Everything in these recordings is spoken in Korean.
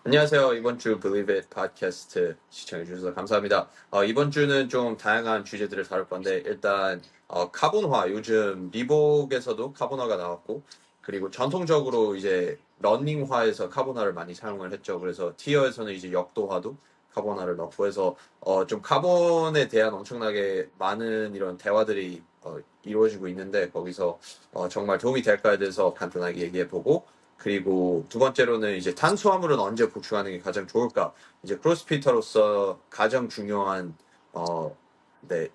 안녕하세요. 이번 주 Believe It 팟캐스트 시청해주셔서 감사합니다. 이번 주는 좀 다양한 주제들을 다룰 건데, 일단, 카본화, 요즘 리복에서도 카본화가 나왔고, 그리고 전통적으로 이제 러닝화에서 카본화를 많이 사용을 했죠. 그래서 티어에서는 이제 역도화도 카본화를 넣고 해서, 좀 카본에 대한 엄청나게 많은 이런 대화들이 이루어지고 있는데, 거기서 정말 도움이 될까에 대해서 간단하게 얘기해보고, 그리고 두 번째로는 이제 탄수화물은 언제 보충하는 게 가장 좋을까? 이제 크로스피터로서 가장 중요한 어, 네,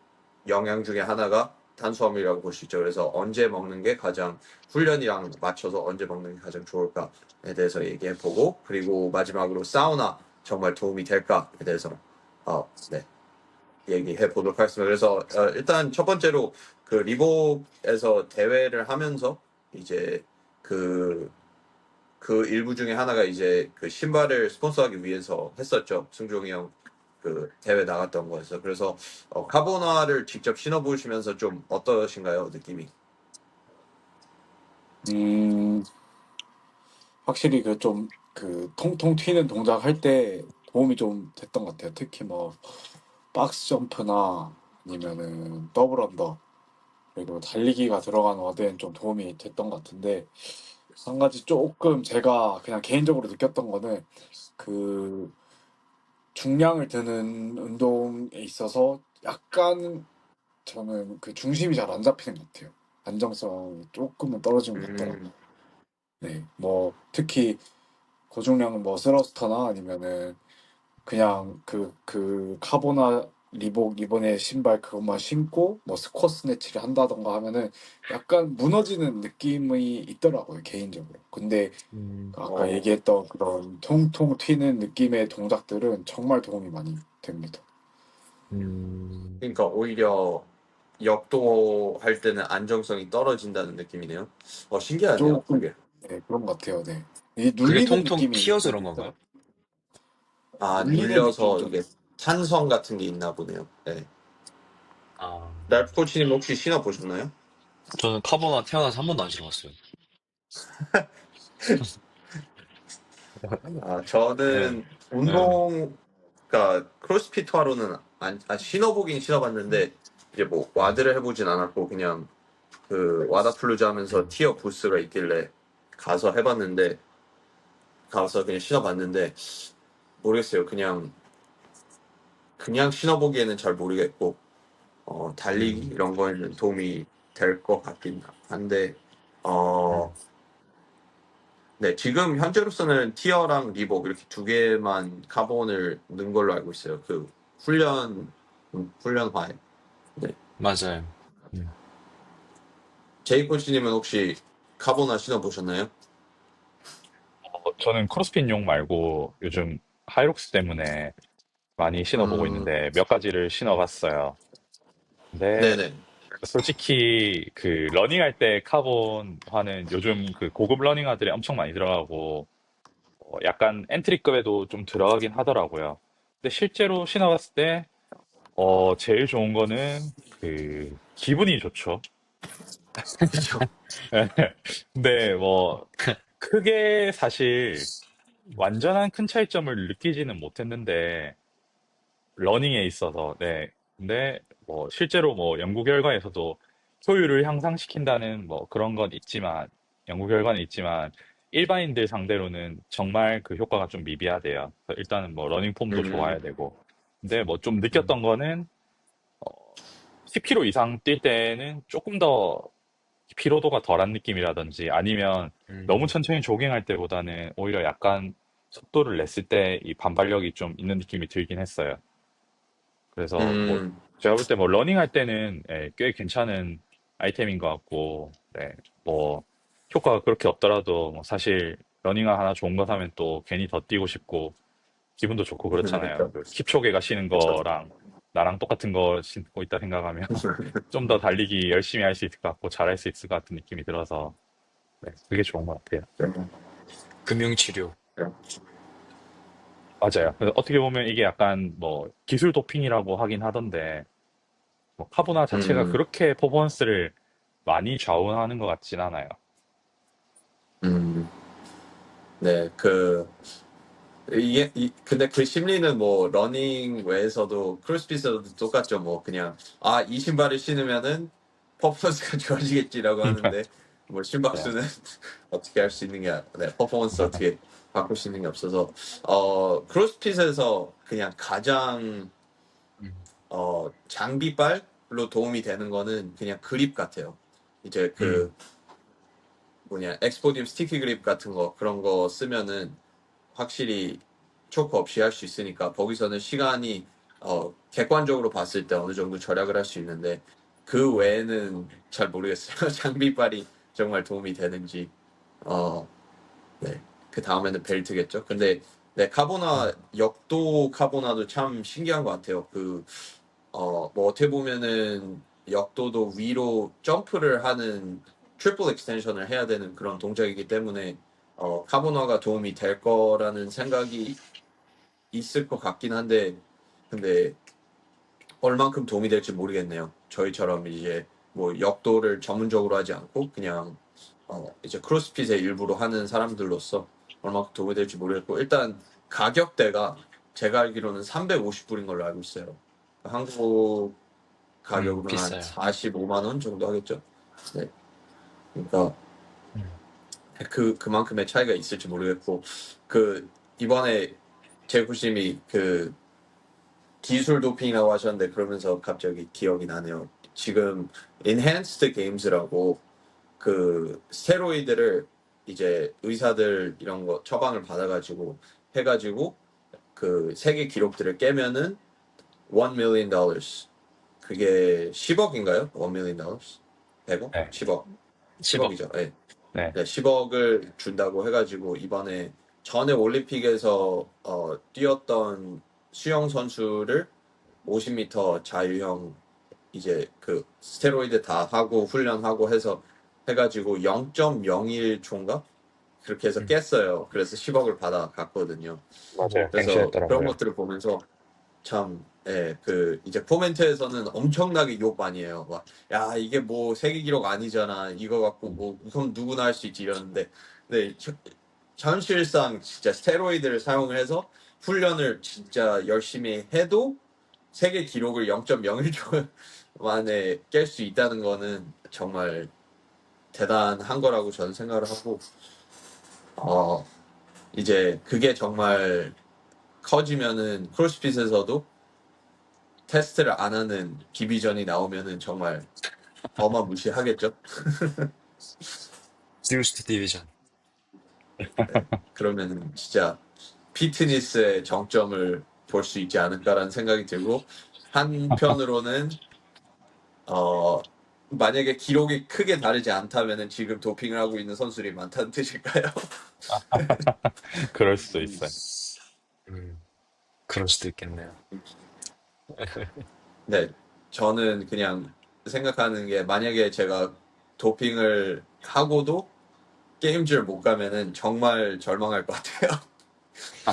영양 중에 하나가 탄수화물이라고 볼 수 있죠. 그래서 언제 먹는 게 가장 훈련이랑 맞춰서 언제 먹는 게 가장 좋을까에 대해서 얘기해 보고, 그리고 마지막으로 사우나 정말 도움이 될까에 대해서 네, 얘기해 보도록 하겠습니다. 그래서 일단 첫 번째로 그 리복에서 대회를 하면서 이제 그 일부 중에 하나가 이제 그 신발을 스폰서하기 위해서 했었죠. 승종이 형 그 대회 나갔던 거에서. 그래서 카보나를 직접 신어보시면서 좀 어떠신가요, 느낌이? 음, 확실히 통통 튀는 동작 할 때 도움이 좀 됐던 것 같아요. 특히 뭐, 박스 점프나 아니면은 더블 언더, 그리고 달리기가 들어간 워드엔 좀 도움이 됐던 것 같은데, 한 가지 조금 제가 그냥 개인적으로 느꼈던 거는 그 중량을 드는 운동에 있어서 약간 저는 그 중심이 잘 안 잡히는 것 같아요. 안정성이 조금은 떨어지는 것 같더라고요. 음, 네, 뭐, 특히 고중량 뭐 스러스터나 아니면은 그냥 그 카보나 리복 이번에 신발 그것만 신고 뭐 스쿼트 스네치를 한다던가 하면은 약간 무너지는 느낌이 있더라고요, 개인적으로. 근데 아까 어, 얘기했던 그런 통통 튀는 느낌의 동작들은 정말 도움이 많이 됩니다. 음, 그러니까 오히려 역도할 때는 안정성이 떨어진다는 느낌이네요. 신기하네요, 조금, 그게. 네, 그런 것 같아요. 네. 이 그게 눌리는 통통 느낌이 튀어서 그런 건가요? 있더라고요. 눌리는 느낌이 눌려서 좀 이게 탄성 같은 게 있나 보네요. 네. 아, 랄프 코치님 혹시 신어보셨나요? 저는 카보나 태어나서 한 번도 안 신어봤어요. 네, 저는 네, 그러니까 크로스핏 화로는 신어보긴 신어봤는데 이제 뭐 와드를 해보진 않았고 그냥 그 와다플루자 하면서 음, 티어 부스가 있길래 가서 해봤는데 가서 그냥 신어봤는데 모르겠어요. 그냥 신어보기에는 잘 모르겠고 달리기 음, 이런 거에는 도움이 될 것 같긴 한데 어, 음. 네, 지금 현재로서는 티어랑 리복 이렇게 두 개만 카본을 넣은 걸로 알고 있어요. 그 훈련화에. 네. 맞아요. 음. 제이 코치님은 혹시 카본화 신어보셨나요? 저는 크로스핏용 말고 요즘 하이록스 때문에 많이 신어보고 음, 있는데 몇 가지를 신어봤어요. 근데 네네. 솔직히 그 러닝할 때 카본화는 요즘 그 고급 러닝화들이 엄청 많이 들어가고 약간 엔트리급에도 좀 들어가긴 하더라고요. 근데 실제로 신어봤을 때 제일 좋은 거는 기분이 좋죠. 그죠. 근데 뭐 크게 사실 완전한 큰 차이점을 느끼지는 못했는데 러닝에 있어서 네. 근데 뭐 실제로 뭐 연구 결과에서도 효율을 향상시킨다는 뭐 그런 건 있지만 연구 결과는 있지만 일반인들 상대로는 정말 그 효과가 좀 미비하대요. 그래서 일단은 뭐 러닝 폼도 음, 좋아야 되고. 근데 뭐 좀 음, 느꼈던 거는 10km 이상 뛸 때는 조금 더 피로도가 덜한 느낌이라든지 아니면 너무 음, 천천히 조깅할 때보다는 오히려 약간 속도를 냈을 때 이 반발력이 좀 있는 느낌이 들긴 했어요. 그래서 뭐 음, 제가 볼 때 뭐 러닝할 때는 꽤 괜찮은 아이템인 것 같고, 네, 뭐 효과가 그렇게 없더라도 뭐 사실 러닝화 하나 좋은 거 사면 또 괜히 더 뛰고 싶고 기분도 좋고 그렇잖아요. 그죠. 그 킵초게가 신은 거랑 나랑 똑같은 거 신고 있다 생각하면 좀 더 달리기 열심히 할 수 있을 것 같고 잘할 수 있을 것 같은 느낌이 들어서 네, 그게 좋은 것 같아요. 금융치료. 맞아요. 그래서 어떻게 보면 이게 약간 뭐 기술 도핑이라고 하긴 하던데 뭐 카보나 자체가 음, 그렇게 퍼포먼스를 많이 좌우하는 것 같진 않아요. 음, 네, 근데 그 심리는 뭐 러닝 외에서도 크로스핏에서도 똑같죠. 뭐 그냥 이 신발을 신으면은 퍼포먼스가 좋아지겠지라고 하는데 뭐 신박 네. 수는 어떻게 할 수 있는 게 퍼포먼스 어떻게 바꿀 수 있는 게 없어서 크로스핏에서 그냥 가장 음, 장비빨로 도움이 되는 거는 그냥 그립 같아요. 이제 그 엑스포디움 스티키 그립 같은 거 그런 거 쓰면은 확실히 초크 없이 할 수 있으니까 거기서는 시간이 객관적으로 봤을 때 어느 정도 절약을 할 수 있는데 그 외에는 잘 모르겠어요. 장비빨이 정말 도움이 되는지. 어, 네. 그 다음에는 벨트겠죠. 근데 네, 역도 카보나도 참 신기한 것 같아요. 뭐 어떻게 보면은 역도도 위로 점프를 하는 트리플 익스텐션을 해야 되는 그런 동작이기 때문에 카보나가 도움이 될 거라는 생각이 있을 것 같긴 한데 근데 얼만큼 도움이 될지 모르겠네요. 저희처럼 이제 뭐 역도를 전문적으로 하지 않고 그냥 이제 크로스핏의 일부로 하는 사람들로서 얼만큼 도움이 될지 모르겠고 일단 가격대가 제가 알기로는 350불인 걸로 알고 있어요. 한국 가격으로 한 비싸요. 45만 원 정도 하겠죠. 네. 그러니까 음, 그만큼의 차이가 있을지 모르겠고 이번에 제구심이 기술 도핑이라고 하셨는데 그러면서 갑자기 기억이 나네요. 지금 Enhanced Games라고 스테로이드를 이제 의사들 이런 거 처방을 받아가지고 해가지고 세계 기록들을 깨면은 $1 million 그게 10억인가요? $1 million 100억? 네. 10억 10억. 10억이죠. 네. 네. 네, 10억을 준다고 해가지고 이번에 전에 올림픽에서 뛰었던 수영 선수를 50m 자유형 이제 스테로이드 다 하고 훈련하고 해서 해가지고 0.01초인가 그렇게 해서 깼어요. 그래서 10억을 받아갔거든요. 맞아요. 그래서 그런 갱신했더라고요. 것들을 보면서 참, 예, 이제 코멘트에서는 엄청나게 욕 많이 해요. 막, 야, 이게 뭐 세계 기록 아니잖아. 이거 갖고 뭐, 그럼 누구나 할 수 있지 이러는데. 근데 현실상 진짜 스테로이드를 사용을 해서 훈련을 진짜 열심히 해도 세계 기록을 0.01초 만에 깰 수 있다는 거는 정말 대단한 거라고 저는 생각을 하고, 이제 그게 정말 커지면은 크로스핏에서도 테스트를 안 하는 디비전이 나오면은 정말 어마무시하겠죠. 뉴스트 디비전. 그러면은 진짜 피트니스의 정점을 볼 수 있지 않을까라는 생각이 들고 한편으로는 만약에 기록이 크게 다르지 않다면은 지금 도핑을 하고 있는 선수들이 많다는 뜻일까요? 그럴 수도 있어요. 그럴 수도 있겠네요. 네, 저는 그냥 생각하는 게 만약에 제가 도핑을 하고도 게임즈를 못 가면은 정말 절망할 것 같아요.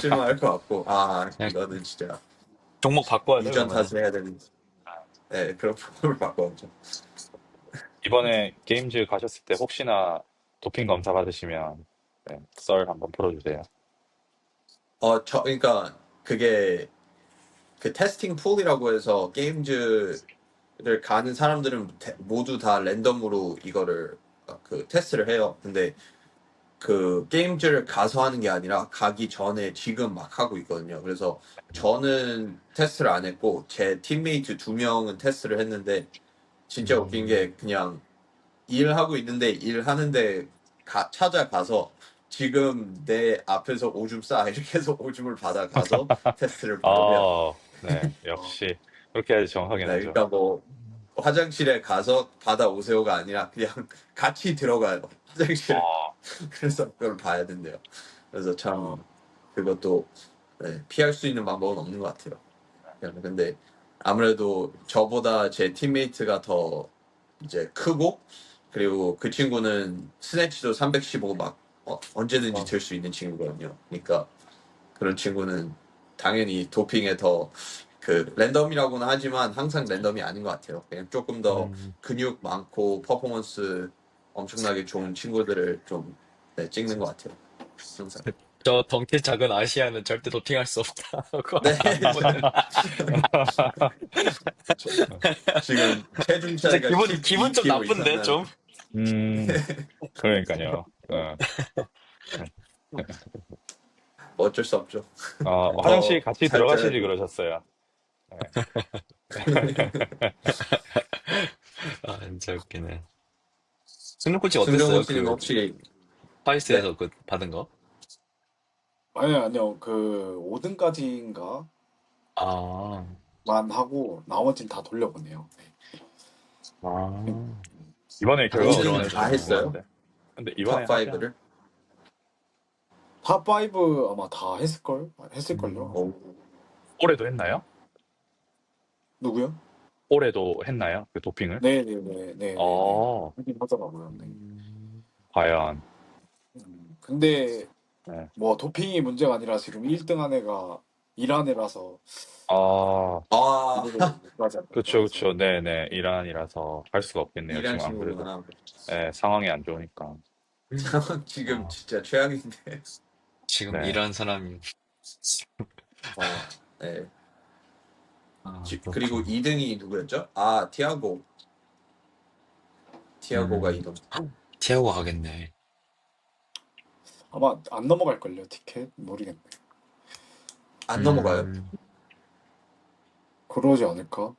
실망할 것 같고, 그냥 이거는 진짜 종목 바꿔야 돼, 유전 그러면은. 탓을 해야 되는, 네, 그런 부분을 바꿔야죠. 이번에 게임즈 가셨을 때 혹시나 도핑 검사 받으시면 네, 썰 한번 풀어주세요. 그러니까 그게 테스팅 풀이라고 해서 게임즈를 가는 사람들은 모두 다 랜덤으로 이거를 테스트를 해요. 근데 게임즈를 가서 하는 게 아니라 가기 전에 지금 막 하고 있거든요. 그래서 저는 테스트를 안 했고 제 팀메이트 2명은 테스트를 했는데 진짜 웃긴 게 그냥 일하고 있는데 일하는데 찾아가서 지금 내 앞에서 오줌 싸 이렇게 해서 오줌을 받아가서 테스트를 바로 해요. 네, 역시 그렇게 해야지 정확하긴 네, 하죠. 그러니까 뭐 화장실에 가서 받아오세요가 아니라 그냥 같이 들어가요. 화장실에. 어, 그래서 그걸 봐야 된대요. 그래서 어, 참 그것도 피할 수 있는 방법은 없는 것 같아요. 근데 아무래도 저보다 제 팀메이트가 더 이제 크고 그리고 그 친구는 스네치도 315 막 언제든지 들 수 있는 친구거든요. 그러니까 그런 친구는 당연히 도핑에 더 랜덤이라고는 하지만 항상 랜덤이 아닌 것 같아요. 그냥 조금 더 음, 근육 많고 퍼포먼스 엄청나게 좋은 친구들을 좀 찍는 것 같아요. 항상. 저 덩치 작은 아시아는 절대 도핑할 수 없다고 네. 안 보는. 지금 체중 진짜 차이가 기분 좀 12kg 이상 나쁜데 나는. 좀. 그러니까요. 어쩔 수 없죠. 화장실 더 같이 잘 들어가시지 쪄야죠. 그러셨어요. 네. 아, 진짜 웃기네. 승용 코치 승정 어땠어요? 코치님 그 혹시 네. 파이스에서 그 받은 거? 아니요. 그 5등까지인가 아, 만 하고 나머지는 다 돌려보내요. 네. 아, 이번에 결과 같이 5등은 어땠나요? 다 저도 들어가셨구나. 했어요? 궁금한데. 근데 이번에 탑 하지 않... 5를? 탑5 아마 다 했을걸요? 음, 오. 올해도 했나요? 누구요? 올해도 했나요? 그 도핑을? 네네네. 어, 하긴 하더라고요. 네. 과연. 근데 네. 뭐 도핑이 문제가 아니라 지금 1등 한 애가 이란 애라서 아, 아, 이거를 못 가지 않을까 그쵸, 해서. 그쵸. 네네. 이란이라서 할 수가 없겠네요. 이란 지금 안 그래도. 친구구나. 네, 상황이 안 좋으니까. 지금 어, 진짜 최악인데. 지금 네. 일하는 사람이. 네. 아, 그리고 그렇구나. 2등이 누구였죠? 아, 티아고. 티아고가 음, 2등. 티아고 가겠네. 아마 안 넘어갈걸요, 티켓? 모르겠네. 안 넘어가요? 음, 그러지 않을까?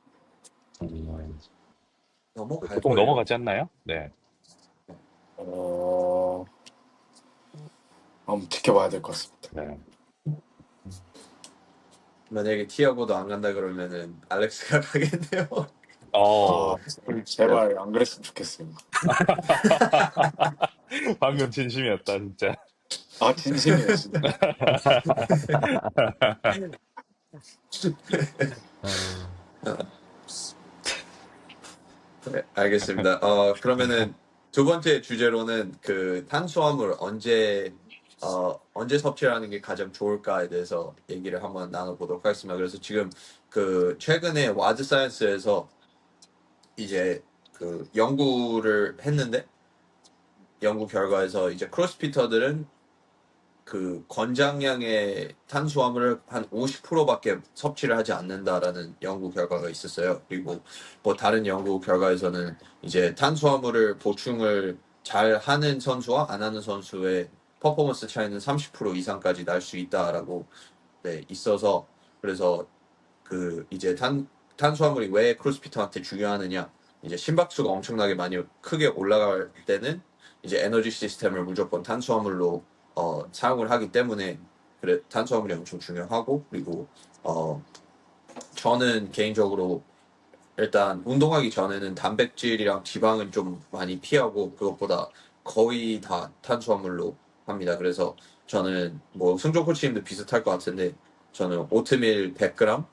넘어갈 보통 걸요. 넘어가지 않나요? 네. 어, 한번 지켜봐야 될 것 같습니다. 네. 만약에 티아고도 안 간다 그러면은 알렉스가 가겠네요. 아, 어, 제발 안 그랬으면 좋겠어요. 방금 진심이었다, 진짜. 아, 진심이에요, 진짜. 아, 네, 알겠습니다. 그러면은 두 번째 주제로는 그 탄수화물 언제 섭취하는 게 가장 좋을까에 대해서 얘기를 한번 나눠보도록 하겠습니다. 그래서 지금 그 최근에 와드 사이언스에서 이제 그 연구를 했는데 연구 결과에서 이제 크로스피터들은 그 권장량의 탄수화물을 한 50%밖에 섭취를 하지 않는다라는 연구 결과가 있었어요. 그리고 뭐 다른 연구 결과에서는 이제 탄수화물을 보충을 잘 하는 선수와 안 하는 선수의 퍼포먼스 차이는 30% 이상까지 날 수 있다라고 네, 있어서 그래서 그 이제 탄수화물이 왜 크로스피터한테 중요하느냐 이제 심박수가 엄청나게 많이 크게 올라갈 때는 이제 에너지 시스템을 무조건 탄수화물로 사용을 하기 때문에 그래 탄수화물이 엄청 중요하고 그리고 어 저는 개인적으로 일단 운동하기 전에는 단백질이랑 지방은 좀 많이 피하고 그것보다 거의 다 탄수화물로 합니다. 그래서 저는 뭐 승조 코치님도 비슷할 것 같은데 저는 오트밀 100g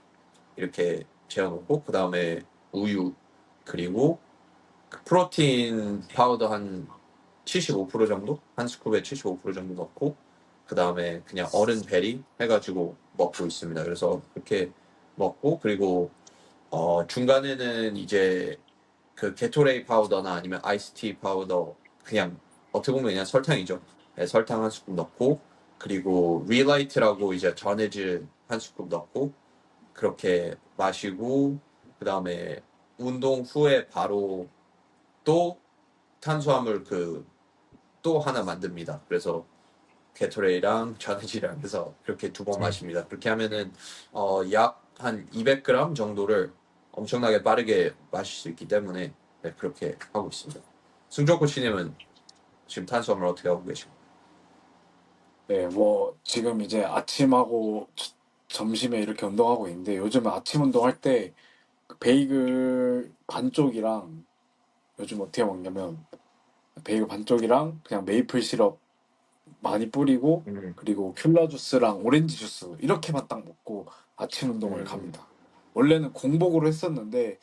이렇게 재워놓고 그 다음에 우유 그리고 그 프로틴 파우더 한 75% 정도 한 스쿱에 75% 정도 넣고 그 다음에 그냥 어른 베리 해가지고 먹고 있습니다. 그래서 그렇게 먹고 그리고 중간에는 이제 그 게토레이 파우더나 아니면 아이스티 파우더 그냥 어떻게 보면 그냥 설탕이죠. 네, 설탕 한 스쿱 넣고 그리고 리라이트라고 이제 전해질 한 스쿱 넣고 그렇게 마시고 그 다음에 운동 후에 바로 또 탄수화물 그 또 하나 만듭니다. 그래서 게토레이랑 전해질이랑 해서 그렇게 두 번 마십니다. 그렇게 하면은 약 한 200g 정도를 엄청나게 빠르게 마실 수 있기 때문에 네, 그렇게 하고 있습니다. 승조 코치님은 지금 탄수화물 어떻게 하고 계신가요? 네, 뭐 지금 이제 아침하고 점심에 이렇게 운동하고 있는데 요즘은 아침 운동할 때그 베이글 반쪽이랑 요즘 어떻게 먹냐면 베이글 반쪽이랑 그냥 메이플 시럽 많이 뿌리고 그리고 귤라 주스랑 오렌지 주스 이렇게만 딱 먹고 아침 운동을 갑니다. 원래는 공복으로 했었는데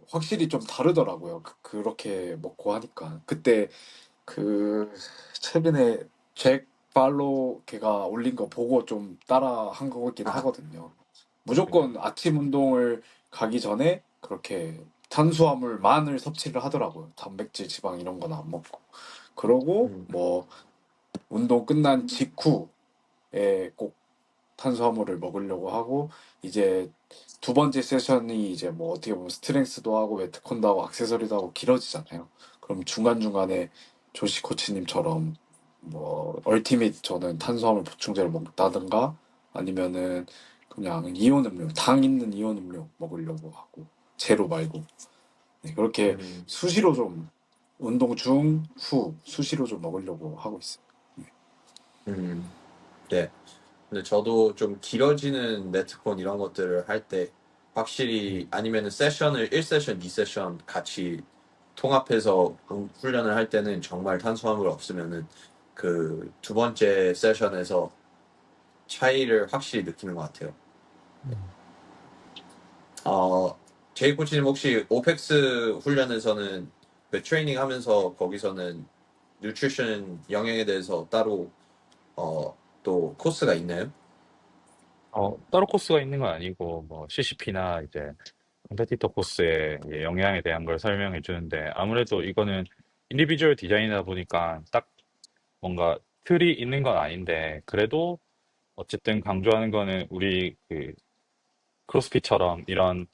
확실히 좀 다르더라고요. 그렇게 먹고 하니까. 그때 그 최근에 잭 팔로우 걔가 올린 거 보고 좀 따라 한 거긴 아, 하거든요. 무조건 아침 운동을 가기 전에 그렇게 탄수화물만을 섭취를 하더라고요. 단백질, 지방 이런 건 안 먹고. 그러고 음, 뭐 운동 끝난 직후에 꼭 탄수화물을 먹으려고 하고 이제 두 번째 세션이 이제 뭐 어떻게 보면 스트렝스도 하고 메트콘도 하고 액세서리도 하고 길어지잖아요. 그럼 중간중간에 조시 코치님처럼 뭐 얼티밋 저는 탄수화물 보충제를 먹다든가 아니면은 그냥 이온 음료, 당 있는 이온 음료 먹으려고 하고 제로 말고 네, 그렇게 음, 수시로 좀 운동 중, 후 수시로 좀 먹으려고 하고 있어요. 음, 네. 근데 저도 좀 길어지는 메트콘 이런 것들을 할 때 확실히 아니면은 세션을 1세션, 2세션 같이 통합해서 훈련을 할 때는 정말 탄수화물 없으면은 그 두 번째 세션에서 차이를 확실히 느끼는 것 같아요. 어, 제이 코치님 혹시 오펙스 훈련에서는 그 트레이닝 하면서 거기서는 뉴트리션 영양에 대해서 따로 또 코스가 있나요? 따로 코스가 있는 건 아니고, 뭐, CCP나 이제, 컴페티터 코스의 이제 영향에 대한 걸 설명해 주는데, 아무래도 이거는 인디비주얼 디자인이다 보니까 딱 뭔가 틀이 있는 건 아닌데, 그래도 어쨌든 강조하는 거는 우리 그 크로스핏처럼 이런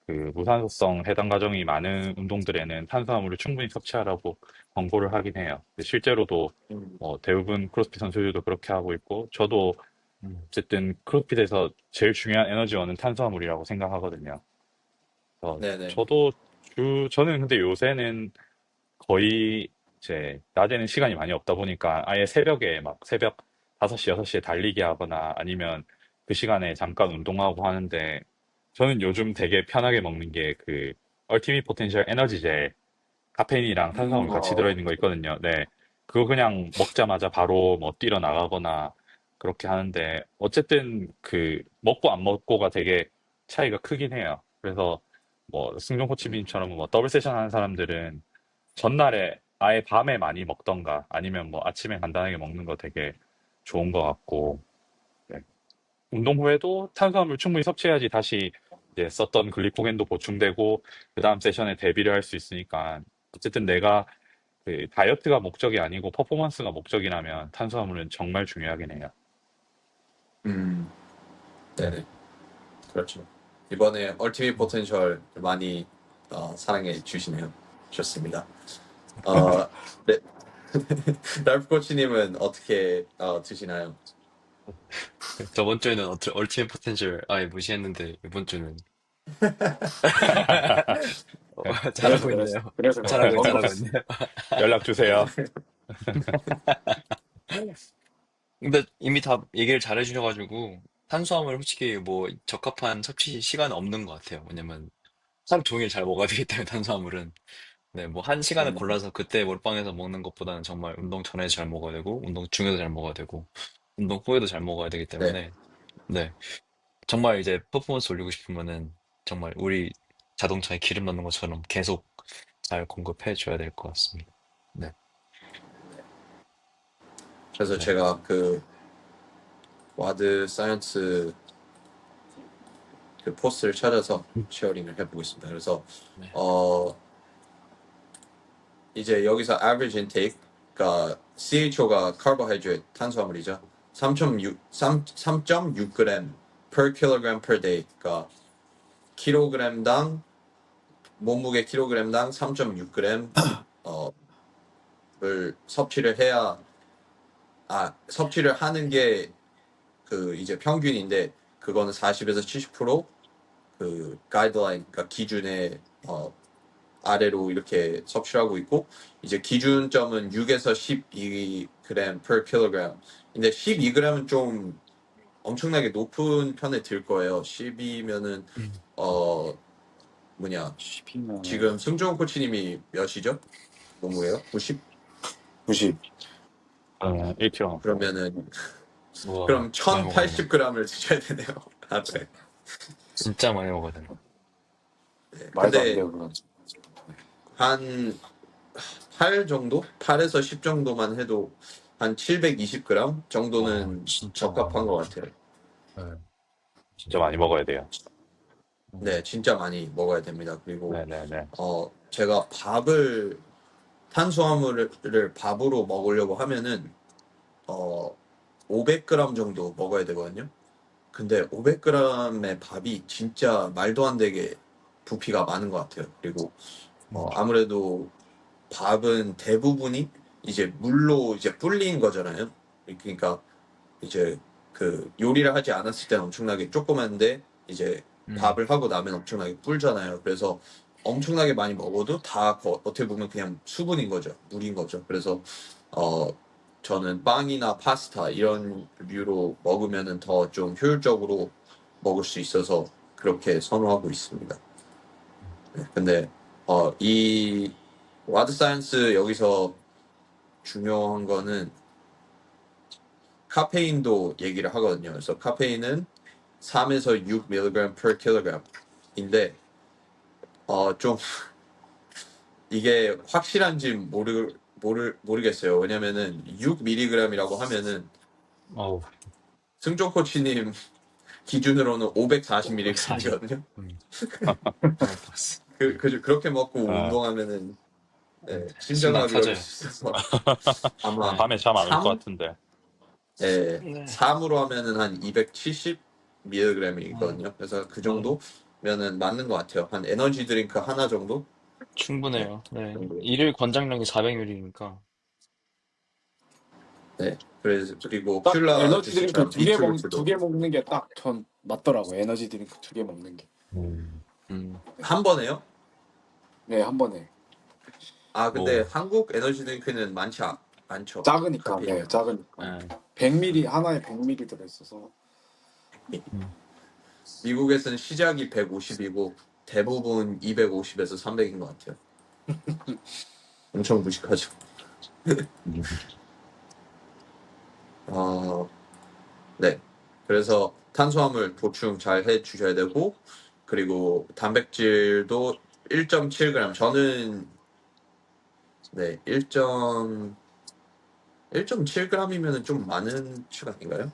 그 무산소성 해당 과정이 많은 운동들에는 탄수화물을 충분히 섭취하라고 권고를 하긴 해요. 근데 실제로도 음, 대부분 크로스핏 선수들도 그렇게 하고 있고, 저도 음. 어쨌든 크로스핏에서 제일 중요한 에너지원은 탄수화물이라고 생각하거든요. 그래서 네네. 저는 근데 요새는 거의 이제 낮에는 시간이 많이 없다 보니까 아예 새벽에 막 새벽 5시, 6시에 달리기 하거나 아니면 그 시간에 잠깐 운동하고 하는데 저는 요즘 되게 편하게 먹는 게 그 얼티밋 포텐셜 에너지 젤 카페인이랑 탄수화물 같이 어, 들어있는 거 있거든요. 네. 그거 그냥 먹자마자 바로 뭐 뛰러 나가거나 그렇게 하는데 어쨌든 그 먹고 안 먹고가 되게 차이가 크긴 해요. 그래서 뭐 승종 코치님처럼 뭐 더블 세션 하는 사람들은 전날에 아예 밤에 많이 먹던가 아니면 뭐 아침에 간단하게 먹는 거 되게 좋은 것 같고 네. 운동 후에도 탄수화물 충분히 섭취해야지 다시 이제 썼던 글리코겐도 보충되고 그 다음 세션에 대비를 할 수 있으니까 어쨌든 내가 그 다이어트가 목적이 아니고 퍼포먼스가 목적이라면 탄수화물은 정말 중요하긴 해요. 음, 네. 네네. 그렇죠. 이번에 얼티밋 포텐셜 많이 사랑해 주시네요. 좋습니다. 어, 네. 랄프 코치님은 어떻게 드시나요? 저번 주에는 얼티밋 포텐셜 아예 무시했는데 이번 주는 그래서 잘하고 그래서 있네요. 그래서 그런 잘하고 언급했어. 있네요. 연락 주세요. 근데 이미 다 얘기를 잘 해주셔가지고 탄수화물 솔직히 뭐 적합한 섭취 시간은 없는 것 같아요. 왜냐면 하루 종일 잘 먹어야 되기 때문에 탄수화물은 네, 뭐 한 시간을 음, 골라서 그때 몰빵해서 먹는 것보다는 정말 운동 전에 잘 먹어야 되고 운동 중에도 잘 먹어야 되고 운동 후에도 잘 먹어야 되기 네. 때문에 네, 정말 이제 퍼포먼스 올리고 싶으면은 정말 우리 자동차에 기름 넣는 것처럼 계속 잘 공급해 줘야 될 것 같습니다. 네, 그래서 네. 제가 그 와드 사이언스 그 포스를 찾아서 쉐어링을 해보고 있습니다. 그래서 네, 어, 이제 여기서 average intake가 CHO가 carbohydrate 탄수화물이죠. 3.6g per kilogram per day가 킬로그램당 몸무게 킬로그램당 3.6g 을 섭취를 해야 섭취를 하는 게 그 이제 평균인데 그거는 40에서 70%그 가이드라인 그러니까 기준의 아래로 이렇게 섭취하고 있고 이제 기준점은 6에서 12g per kilogram. 근데 12g은 좀 엄청나게 높은 편에 들 거예요. 10이면은 음, 어 뭐냐 10이면은 지금 승종 코치님이 몇이죠? 몸무게요? 90? 90. 저는 1kg 넘고. 그러면은 우와, 그럼 많이 먹었네. 1080g을 드셔야 되네요. 하루에. 진짜 많이 먹어야 되네. 네. 말도 안 근데 돼요, 그건. 한 8 정도? 8에서 10 정도만 해도 한 720g 와, 정도는 진짜 많이 적합한 것 먹네. 같아요. 네. 진짜 많이 먹어야 돼요. 네, 진짜 많이 먹어야 됩니다. 그리고 네네네. 제가 밥을 탄수화물을 밥으로 먹으려고 하면은 500g 정도 먹어야 되거든요. 근데 500g의 밥이 진짜 말도 안 되게 부피가 많은 것 같아요. 그리고 아무래도 밥은 대부분이 이제 물로 이제 불린 거잖아요. 그러니까 이제 그 요리를 하지 않았을 때는 엄청나게 조그만데 이제 음, 밥을 하고 나면 엄청나게 불잖아요. 그래서 엄청나게 많이 먹어도 다 어떻게 보면 그냥 수분인 거죠. 물인 거죠. 그래서 어 저는 빵이나 파스타 이런 류로 먹으면은 더 좀 효율적으로 먹을 수 있어서 그렇게 선호하고 있습니다. 네, 근데 이 와드 사이언스 여기서 중요한 거는 카페인도 얘기를 하거든요. 그래서 카페인은 3에서 6mg per kg인데 좀 이게 확실한지 모르겠어요. 왜냐면은 6mg이라고 하면은 어우, 승종 코치님 기준으로는 140. 540mg이거든요. 음, 잘못 봤어. 그렇게 먹고 아, 운동하면은 심장 심장마비 걸릴 터져요. 수 있어서 아마 네. 밤에 잠 안 올 것 3, 같은데. 3으로 하면은 한 270mg이거든요. 네. 그래서 그 네. 정도면은 맞는 것 같아요. 한 에너지 드링크 하나 정도? 네, 충분해요. 네. 정도. 일일 권장량이 400ml니까. 네. 그리고 딱 큐라 에너지 드링크 주스처럼 두 비트루트도 개 먹는 게 딱 전 맞더라고요. 에너지 드링크 2개 먹는 게. 음, 음, 네, 한 번에요? 네, 한 번에. 아, 근데 뭐, 한국 에너지 드링크는 많죠. 작으니까, 카페인. 네, 작으니까. 네. 100ml, 하나에 100ml 들어있어서. 음, 미국에서는 시작이 150이고 대부분 250에서 300인 것 같아요. 엄청 무식하죠. 음. 어, 네. 그래서 탄수화물 보충 잘 해 주셔야 되고, 그리고 단백질도 1.7g. 저는, 네, 1.7g이면 좀 많은 수 아닌가요?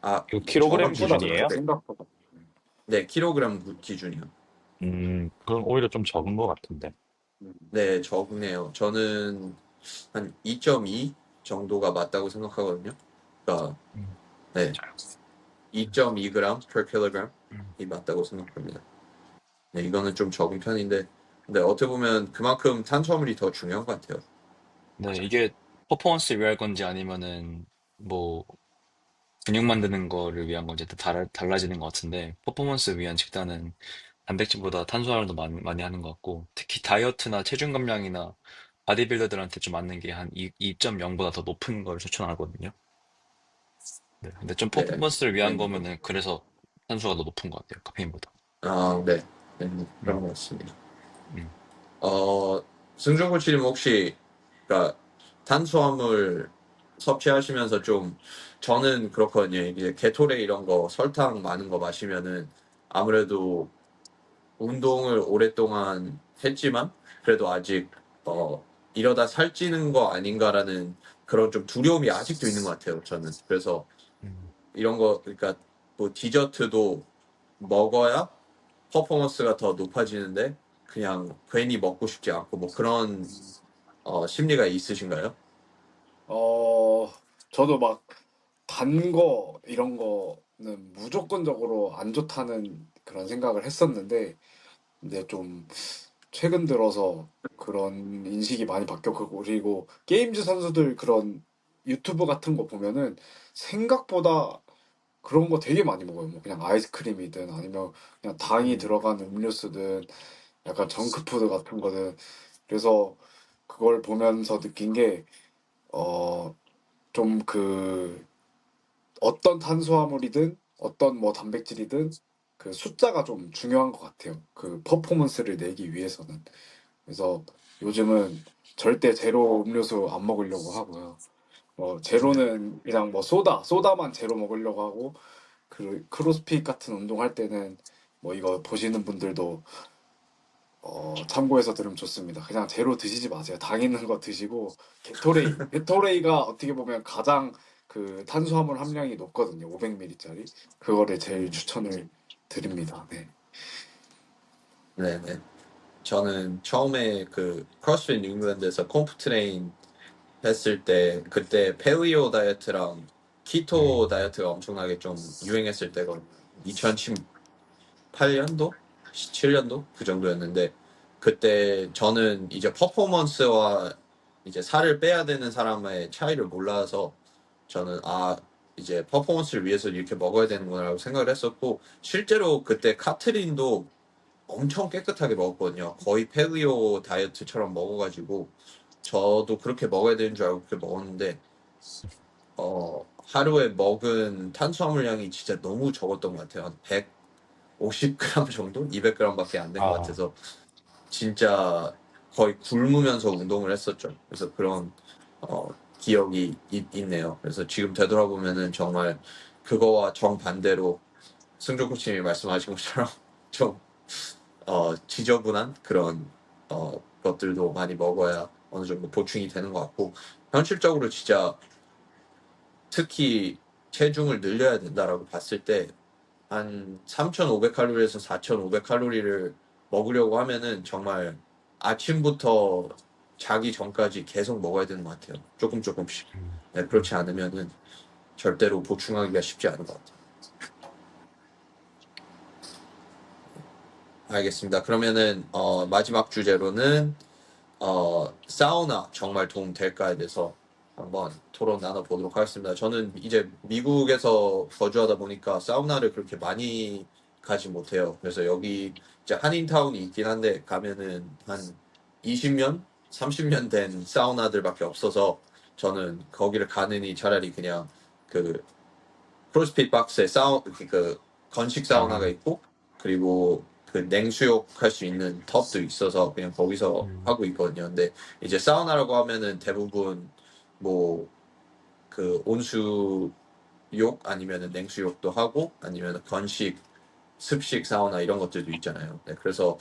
아, 이거 킬로그램 정확히 생각보다 얘기해야 그래요, 기준이에요? 돼. 생각보다. 네, 킬로그램 기준이요. 그럼 오히려 좀 적은 것 같은데. 음. 네, 적네요. 저는 한 2.2 정도가 맞다고 생각하거든요. 그러니까, 음, 네, 2.2g per 음. kilogram이 맞다고 생각합니다. 네, 이거는 좀 적은 편인데, 근데 어떻게 보면 그만큼 탄수화물이 더 중요한 것 같아요. 네, 이게 퍼포먼스 위할 건지 아니면은 뭐 근육 만드는 거를 위한 건지 또 달라지는 것 같은데 퍼포먼스 위한 식단은 단백질보다 탄수화물도 많이 하는 것 같고 특히 다이어트나 체중 감량이나 바디빌더들한테 좀 맞는 게 한 2.0보다 더 높은 걸 추천하거든요. 네, 근데 좀 네, 퍼포먼스를 위한 네. 거면은 그래서 탄수가 더 높은 것 같아요. 카페인보다. 아, 네, 네, 그런 음, 것 같습니다. 음. 어, 승종구 씨는 혹시, 그러니까 탄수화물 섭취하시면서 좀, 저는 그렇거든요. 이게 게토레 이런 거 설탕 많은 거 마시면은 아무래도 운동을 오랫동안 했지만 그래도 아직 이러다 살찌는 거 아닌가라는 그런 좀 두려움이 아직도 있는 것 같아요. 저는 그래서 음. 이런 거 그러니까 뭐 디저트도 먹어야 퍼포먼스가 더 높아지는데 그냥 괜히 먹고 싶지 않고 뭐 그런 심리가 있으신가요? 어, 저도 막 단 거 이런 거는 무조건적으로 안 좋다는 그런 생각을 했었는데, 근데 좀 최근 들어서 그런 인식이 많이 바뀌었고, 그리고 게임즈 선수들 그런 유튜브 같은 거 보면은 생각보다 그런 거 되게 많이 먹어요. 뭐 그냥 아이스크림이든 아니면 그냥 당이 음, 들어간 음료수든 약간 정크푸드 같은 거든. 그래서 그걸 보면서 느낀 게, 좀 어떤 탄수화물이든 어떤 뭐 단백질이든 그 숫자가 좀 중요한 것 같아요. 그 퍼포먼스를 내기 위해서는. 그래서 요즘은 절대 제로 음료수 안 먹으려고 하고요. 제로는 그냥 뭐 소다만 제로 먹으려고 하고, 그 크로스핏 같은 운동할 때는 뭐 이거 보시는 분들도 참고해서 들으면 좋습니다. 그냥 제로 드시지 마세요. 당 있는 거 드시고, 게토레이가 어떻게 보면 가장 그 탄수화물 함량이 높거든요. 500ml짜리. 그거를 제일 추천을 드립니다. 네. 네네. 저는 처음에 그 크로스핏 잉글랜드에서 콤프 트레인 했을 때 그때 패리오 다이어트랑 키토 음, 다이어트가 엄청나게 좀 유행했을 때거든요. 2018년도? 17년도? 그 정도였는데 그때 저는 이제 퍼포먼스와 이제 살을 빼야 되는 사람의 차이를 몰라서 저는 이제 퍼포먼스를 위해서 이렇게 먹어야 되는구나라고 생각을 했었고 실제로 그때 카트린도 엄청 깨끗하게 먹었거든요. 거의 패리오 다이어트처럼 먹어가지고 저도 그렇게 먹어야 되는 줄 알고 그렇게 먹었는데 하루에 먹은 탄수화물량이 진짜 너무 적었던 것 같아요. 한 150g 정도? 200g밖에 안 된 것 아, 같아서 진짜 거의 굶으면서 운동을 했었죠. 그래서 그런 어, 기억이 있네요. 그래서 지금 되돌아보면은 정말 그거와 정반대로 승조 코치님이 말씀하신 것처럼 좀 지저분한 그런 것들도 많이 먹어야 어느 정도 보충이 되는 것 같고 현실적으로 진짜 특히 체중을 늘려야 된다라고 봤을 때 한 3,500칼로리에서 4,500칼로리를 먹으려고 하면은 정말 아침부터 자기 전까지 계속 먹어야 되는 것 같아요. 조금 조금씩. 음, 네, 그렇지 않으면은 절대로 보충하기가 쉽지 않은 것 같아요. 알겠습니다. 그러면은 마지막 주제로는 사우나 정말 도움 될까에 대해서 한번 토론 나눠보도록 하겠습니다. 저는 이제 미국에서 거주하다 보니까 사우나를 그렇게 많이 가지 못해요. 그래서 여기 이제 한인타운이 있긴 한데 가면은 한 20년, 30년 된 사우나들밖에 없어서 저는 거기를 가느니 차라리 그냥 그 크로스핏 박스에 그 건식 사우나가 아, 있고 그리고 그 냉수욕 할 수 있는 텁도 있어서 그냥 거기서 음, 하고 있거든요. 근데 이제 사우나라고 하면은 대부분 뭐 그 온수욕 아니면은 냉수욕도 하고 아니면 건식 습식 사우나 이런 것들도 있잖아요. 네, 그래서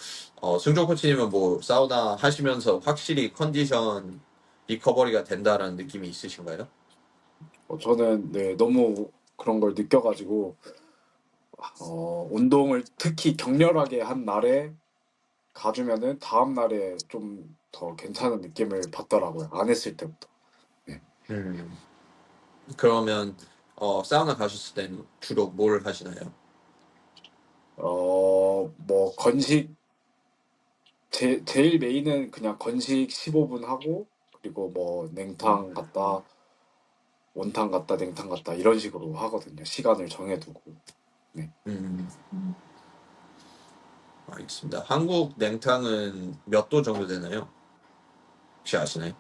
승종 코치님은 뭐 사우나 하시면서 확실히 컨디션 리커버리가 된다라는 느낌이 있으신가요? 저는 네, 너무 그런 걸 느껴가지고 운동을 특히 격렬하게 한 날에 가주면은 다음 날에 좀 더 괜찮은 느낌을 받더라고요. 안 했을 때부터. 네. 음, 그러면 사우나 가셨을 땐 주로 뭘 하시나요? 뭐 건식 제일 메인은 그냥 건식 15분 하고 그리고 뭐 냉탕 갔다 온탕 갔다 냉탕 갔다 이런 식으로 하거든요. 시간을 정해두고. 네. 음, 알겠습니다. 한국 냉탕은 몇 도 정도 되나요? 혹시 아시나요?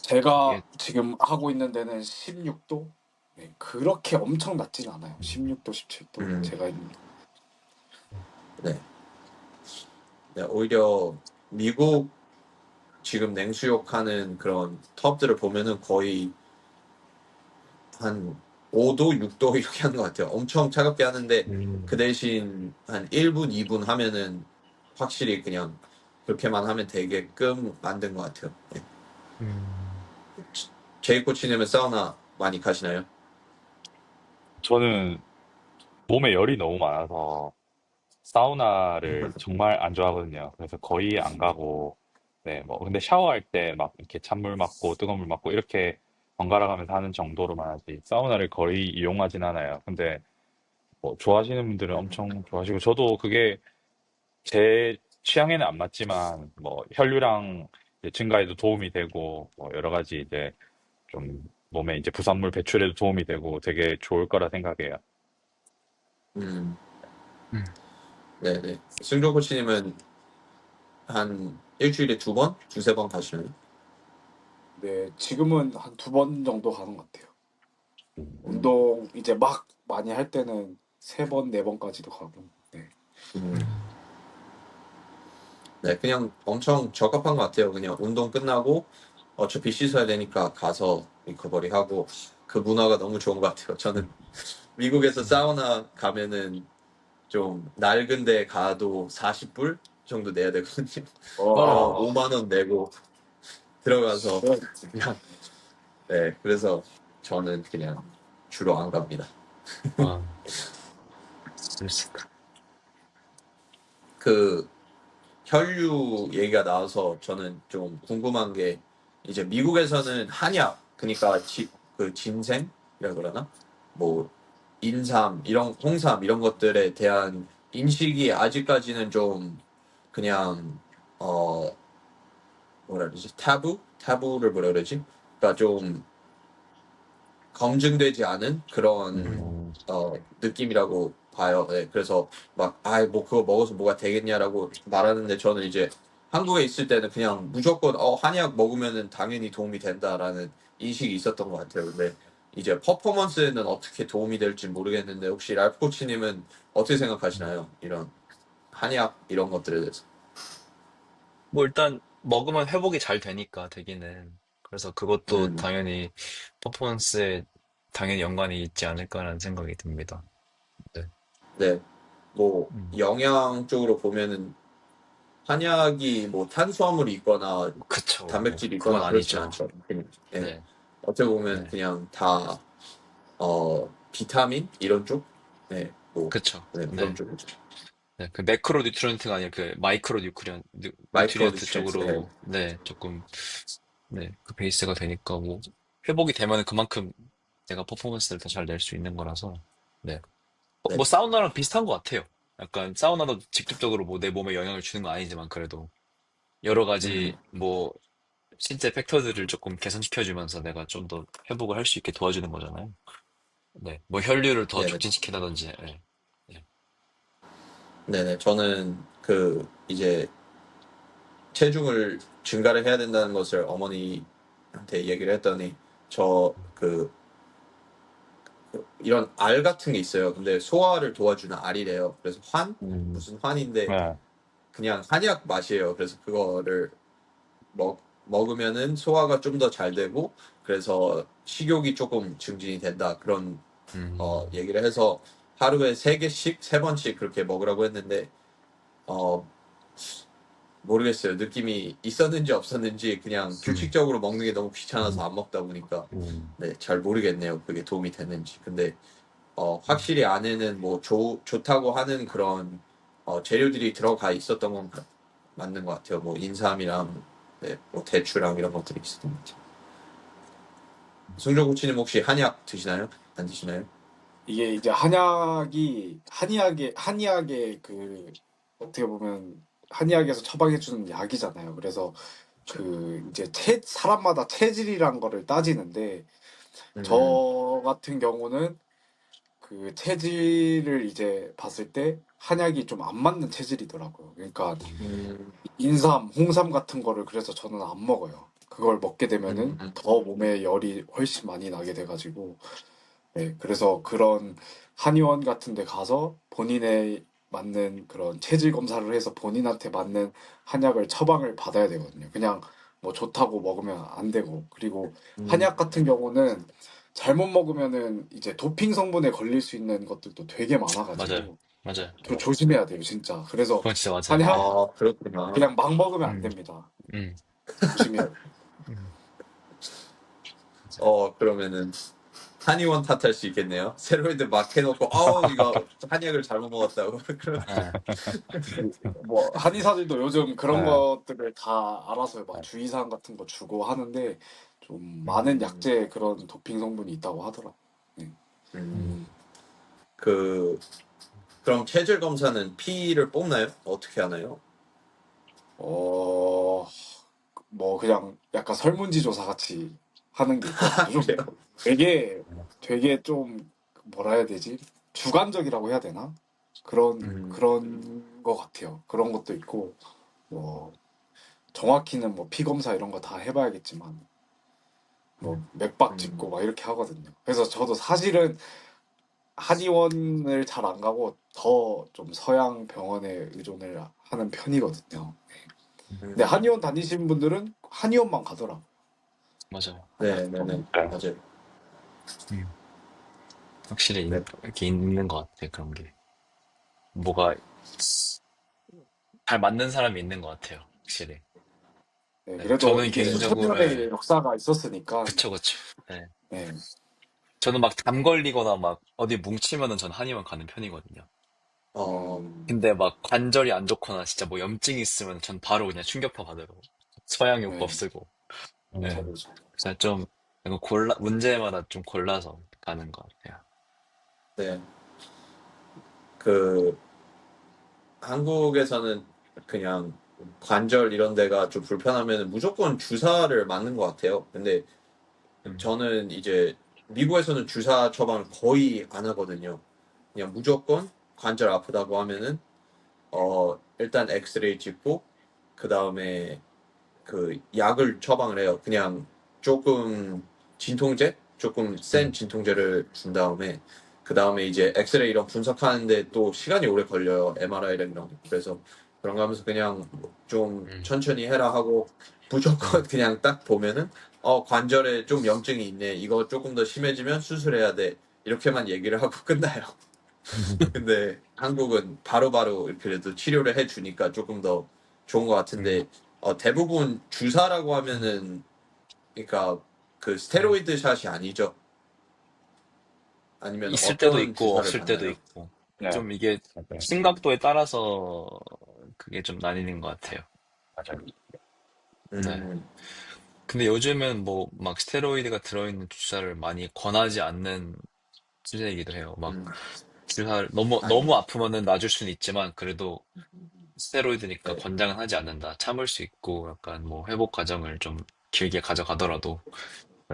제가 이게 지금 하고 있는 데는 16도? 네, 그렇게 엄청 낮진 않아요. 16도, 17도. 음, 제가 있는 데. 네. 네, 오히려 미국 지금 냉수욕하는 그런 텁들을 보면은 거의 한 5도, 6도 이렇게 하는 것 같아요. 엄청 차갑게 하는데 그 음, 대신 한 1분, 2분 하면은 확실히 그냥 그렇게만 하면 되게끔 만든 것 같아요. 네. 음. 제이 코치님은 사우나 많이 가시나요? 저는 몸에 열이 너무 많아서 사우나를 정말 안 좋아하거든요. 그래서 거의 안 가고, 네, 뭐, 근데 샤워할 때 막 이렇게 찬물 맞고 뜨거운 물 맞고 이렇게 번갈아 가면서 하는 정도로만 하지, 사우나를 거의 이용하진 않아요. 근데 뭐, 좋아하시는 분들은 엄청 좋아하시고, 저도 그게 제 취향에는 안 맞지만, 뭐, 혈류량 이제 증가에도 도움이 되고, 뭐, 여러 가지 이제 좀 몸에 이제 부산물 배출에도 도움이 되고 되게 좋을 거라 생각해요. 음, 음. 네네. 승조 코치님은 한 일주일에 두 번? 두세 번 가시나요? 네, 지금은 한 2번 정도 가는 것 같아요. 음, 운동 이제 막 많이 할 때는 3번, 4번까지도 가고. 네. 음. 음. 네, 그냥 엄청 적합한 것 같아요. 그냥 운동 끝나고 어차피 씻어야 되니까 가서 리커버리 하고 그 문화가 너무 좋은 것 같아요. 저는 미국에서 사우나 가면은 좀 낡은 데 가도 40불 정도 내야 되거든요. 그러면 와, 5만 원 내고 들어가서 네. 그냥 네, 그래서 저는 그냥 주로 안 갑니다. 아, 그렇습니다. 그 혈류 얘기가 나와서 저는 좀 궁금한 게 이제 미국에서는 한약, 그러니까 그 진생이라 그러나, 뭐 인삼 이런 홍삼 이런 것들에 대한 인식이 아직까지는 좀 그냥 어 뭐라 그러지? 타부를 뭐라 그러지? 그러니까 좀 검증되지 않은 그런 음, 느낌이라고 봐요. 네, 그래서 막, 뭐 그거 먹어서 뭐가 되겠냐라고 말하는데 저는 이제 한국에 있을 때는 그냥 무조건 한약 먹으면은 당연히 도움이 된다라는 인식이 있었던 것 같아요. 근데 이제 퍼포먼스에는 어떻게 도움이 될지 모르겠는데 혹시 랄프 코치님은 어떻게 생각하시나요? 이런 한약 이런 것들에 대해서. 뭐 일단 먹으면 회복이 잘 되니까 되기는. 그래서 그것도 음, 당연히 퍼포먼스에 당연히 연관이 있지 않을까라는 생각이 듭니다. 네. 네. 뭐 음, 영양 쪽으로 보면은 한약이 뭐 탄수화물이 있거나 그쵸. 뭐 단백질이 그건 있거나 그렇진 아니죠. 않죠. 그냥, 예. 네. 어떻게 보면 네. 그냥 다 비타민 이런 쪽, 네, 뭐 그쵸. 네, 그런 네. 쪽이죠. 네. 그 매크로 뉴트리언트가 아니라 그 마이크로 마이크로 뉴트리언트 뉴트리언트. 네. 쪽으로 네, 조금 네, 그 베이스가 되니까 뭐 회복이 되면 그만큼 내가 퍼포먼스를 더 잘 낼 수 있는 거라서 네. 네. 뭐 사우나랑 비슷한 것 같아요. 약간 사우나도 직접적으로 뭐 내 몸에 영향을 주는 건 아니지만 그래도 여러 음, 가지 뭐 신체 팩터들을 조금 개선시켜주면서 내가 좀 더 회복을 할 수 있게 도와주는 거잖아요. 네. 뭐 혈류를 더 네네. 촉진시킨다든지. 네. 네. 네네. 저는 그 이제 체중을 증가를 해야 된다는 것을 어머니한테 얘기를 했더니 저 이런 알 같은 게 있어요. 근데 소화를 도와주는 알이래요. 그래서 음, 무슨 환인데 네. 그냥 한약 맛이에요. 그래서 그거를 먹으면은 소화가 좀 더 잘 되고 그래서 식욕이 조금 증진이 된다 그런 음, 얘기를 해서 하루에 3개씩 3번씩 그렇게 먹으라고 했는데 어 모르겠어요. 느낌이 있었는지 없었는지 그냥 음, 규칙적으로 먹는 게 너무 귀찮아서 음, 안 먹다 보니까 음, 네, 잘 모르겠네요. 그게 도움이 되는지. 근데 확실히 안에는 뭐 좋다고 하는 그런 재료들이 들어가 있었던 건 맞는 것 같아요. 뭐 인삼이랑 네, 뭐 대추랑 이런 것들이 있었던 것 같아요. 승조 코치님 혹시 한약 드시나요? 안 드시나요? 이게 이제 한의학의 그 어떻게 보면 한의학에서 처방해 주는 약이잖아요. 그래서 그렇죠. 그 이제 사람마다 체질이란 거를 따지는데 음, 저 같은 경우는 그 체질을 이제 봤을 때 한약이 좀 안 맞는 체질이더라고요. 그러니까 음, 인삼, 홍삼 같은 거를 그래서 저는 안 먹어요. 그걸 먹게 음, 되면은 더 몸에 열이 훨씬 많이 나게 돼가지고 네, 그래서 그런 한의원 같은 데 가서 본인의 맞는 그런 체질 검사를 해서 본인한테 맞는 한약을 처방을 받아야 되거든요. 그냥 뭐 좋다고 먹으면 안 되고. 그리고 음, 한약 같은 경우는 잘못 먹으면은 이제 도핑 성분에 걸릴 수 있는 것들도 되게 맞아요. 많아가지고 맞아요. 조심해야 돼요, 진짜. 그래서 그건 진짜 맞아요. 네. 한약 그렇구나. 그냥 막 먹으면 안 음, 됩니다. 음, 조심해야 돼요. 음, 맞아요. 그러면은 한의원 탓할 수 있겠네요. 세로이드 막 해놓고, 이거 한약을 잘못 먹었다고. 그럼, 네. 뭐 한의사들도 요즘 그런 네. 것들을 다 알아서 막 주의사항 같은 거 주고 하는데 좀 많은 음, 약재에 그런 도핑 성분이 있다고 하더라. 네. 음. 음, 그, 그럼 체질 검사는 피를 뽑나요? 어떻게 하나요? 어, 뭐 그냥 약간 설문지조사 같이 하는 게 있거든요. 좀 그래요? 되게 좀 뭐라 해야 되지? 주관적이라고 해야 되나? 음, 그런 거 같아요. 그런 것도 있고 뭐 정확히는 뭐 피 검사 이런 거 다 해봐야겠지만 뭐 맥박 음, 짚고 막 이렇게 하거든요. 그래서 저도 사실은 한의원을 잘 안 가고 더 좀 서양 병원에 의존을 하는 편이거든요. 근데 음. 한의원 다니시는 분들은 한의원만 가더라고. 맞아요. 네, 네, 네. 좀 맞아요. 음. 확실히 네. 이렇게 있는 것 같아, 그런 게. 뭐가 잘 맞는 사람이 있는 것 같아요, 확실히. 네, 네, 그래도 저는 이게 수천 개인적으로, 년의 예, 역사가 있었으니까 그쵸, 그쵸. 예. 네, 저는 막 담 걸리거나 막 어디 뭉치면은 전 한의원 가는 편이거든요. 어, 근데 막 관절이 안 좋거나 진짜 뭐 염증이 있으면 전 바로 그냥 충격파 받으러 서양요법 네. 쓰고. 네. 잘 모르죠. 그래서 좀 이거 문제마다 좀 골라서 가는 것 같아요. 네. 그 한국에서는 그냥 관절 이런 데가 좀 불편하면 무조건 주사를 맞는 것 같아요. 근데 음. 저는 이제 미국에서는 주사 처방을 거의 안 하거든요. 그냥 무조건 관절 아프다고 하면은 일단 엑스레이 찍고 그 다음에 그 약을 처방을 해요. 그냥 조금 진통제, 조금 센 음. 진통제를 준 다음에 그 다음에 이제 엑스레이 이런 분석하는데 또 시간이 오래 걸려요. MRI랑 이런 거. 그래서 그런 거 하면서 그냥 좀 음. 천천히 해라 하고 무조건 음. 그냥 딱 보면은 관절에 좀 염증이 있네. 이거 조금 더 심해지면 수술해야 돼. 이렇게만 얘기를 하고 끝나요. 근데 한국은 바로바로 그래도 치료를 해주니까 조금 더 좋은 것 음. 같은데 대부분 주사라고 하면은 그러니까 그 스테로이드 샷이 아니죠. 아니면 있을 때도 어떤 있고 주사를 없을 때도 받나요? 있고 네, 좀 이게 맞아요. 심각도에 따라서 그게 좀 나뉘는 것 같아요. 맞아요. 네. 음, 근데 요즘은 뭐 막 스테로이드가 들어있는 주사를 많이 권하지 않는 추세이기도 해요. 막 음, 주사를 너무 아니, 너무 아프면은 놔줄 수는 있지만 그래도 스테로이드니까 네, 권장은 하지 않는다. 참을 수 있고 약간 뭐 회복 과정을 좀 길게 가져가더라도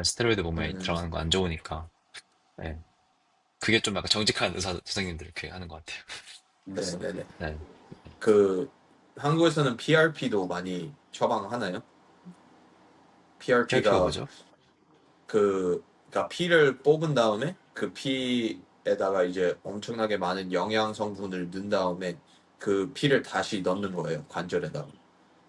스테로이드 몸에 음, 들어가는 거 안 좋으니까. 네. 그게 좀 약간 정직한 의사 선생님들 이렇게 하는 것 같아요. 네, 네, 네. 네. 그 한국에서는 PRP도 많이 처방하나요? PRP가 PRP가 뭐죠? 그러니까 피를 뽑은 다음에 그 피에다가 이제 엄청나게 많은 영양 성분을 넣은 다음에 그 피를 다시 넣는 거예요, 관절에다가.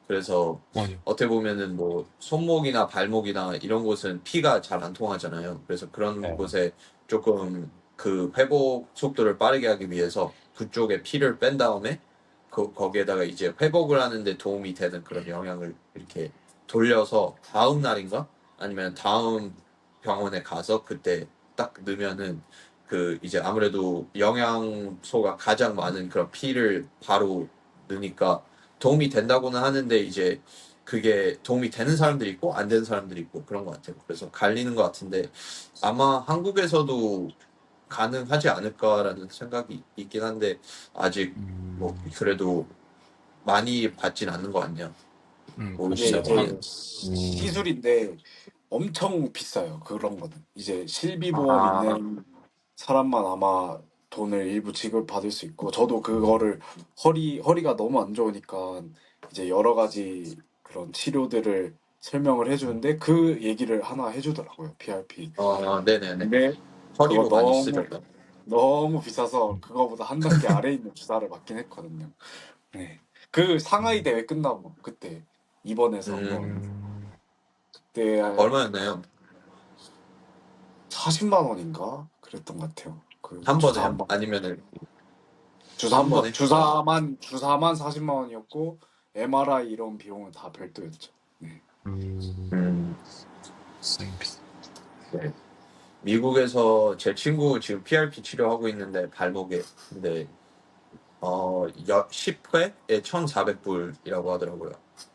그래서 맞아요. 어떻게 보면은 뭐 손목이나 발목이나 이런 곳은 피가 잘 안 통하잖아요. 그래서 그런 네. 곳에 조금 그 회복 속도를 빠르게 하기 위해서 그쪽에 피를 뺀 다음에 거기에다가 이제 회복을 하는데 도움이 되는 그런 영양을 이렇게 돌려서 다음 날인가 아니면 다음 병원에 가서 그때 딱 넣으면은 그 이제 아무래도 영양소가 가장 많은 그런 피를 바로 넣으니까 도움이 된다고는 하는데 이제 그게 도움이 되는 사람들이 있고 안 되는 사람들이 있고 그런 것 같아요. 그래서 갈리는 것 같은데 아마 한국에서도 가능하지 않을까라는 생각이 있긴 한데 아직 뭐 음, 그래도 많이 받진 않는 것 같네요. 뭐 그게 그렇죠. 시중에 이제 시술인데 엄청 비싸요. 그런 거는. 이제 실비보험 아, 있는 사람만 아마 돈을 일부 지급받을 수 있고, 저도 그거를 허리가 너무 안 좋으니까 이제 여러 가지 그런 치료들을 설명을 해주는데 그 얘기를 하나 해주더라고요. PRP. 네네네. 근데 그거 허리로 많이 쓰죠. 너무 비싸서 그거보다 한 단계 아래 있는 주사를 맞긴 했거든요. 네. 그 상하이 대회 끝나고 그때 입원해서 한번 음, 음, 그때 얼마였나요? 40만 원인가 그랬던 것 같아요. 그 한 주사 번에요? 한 번. 아니면은 주사 한 한 번. 번에? 주사만 40만 원이었고 MRI 이런 비용은 다 별도였죠. 네. 음, 음, 비싸긴 비싸. 네. 미국에서 제 친구 지금 PRP 치료하고 있는데 발목에 근데 10회에 1,400불이라고 하더라고요.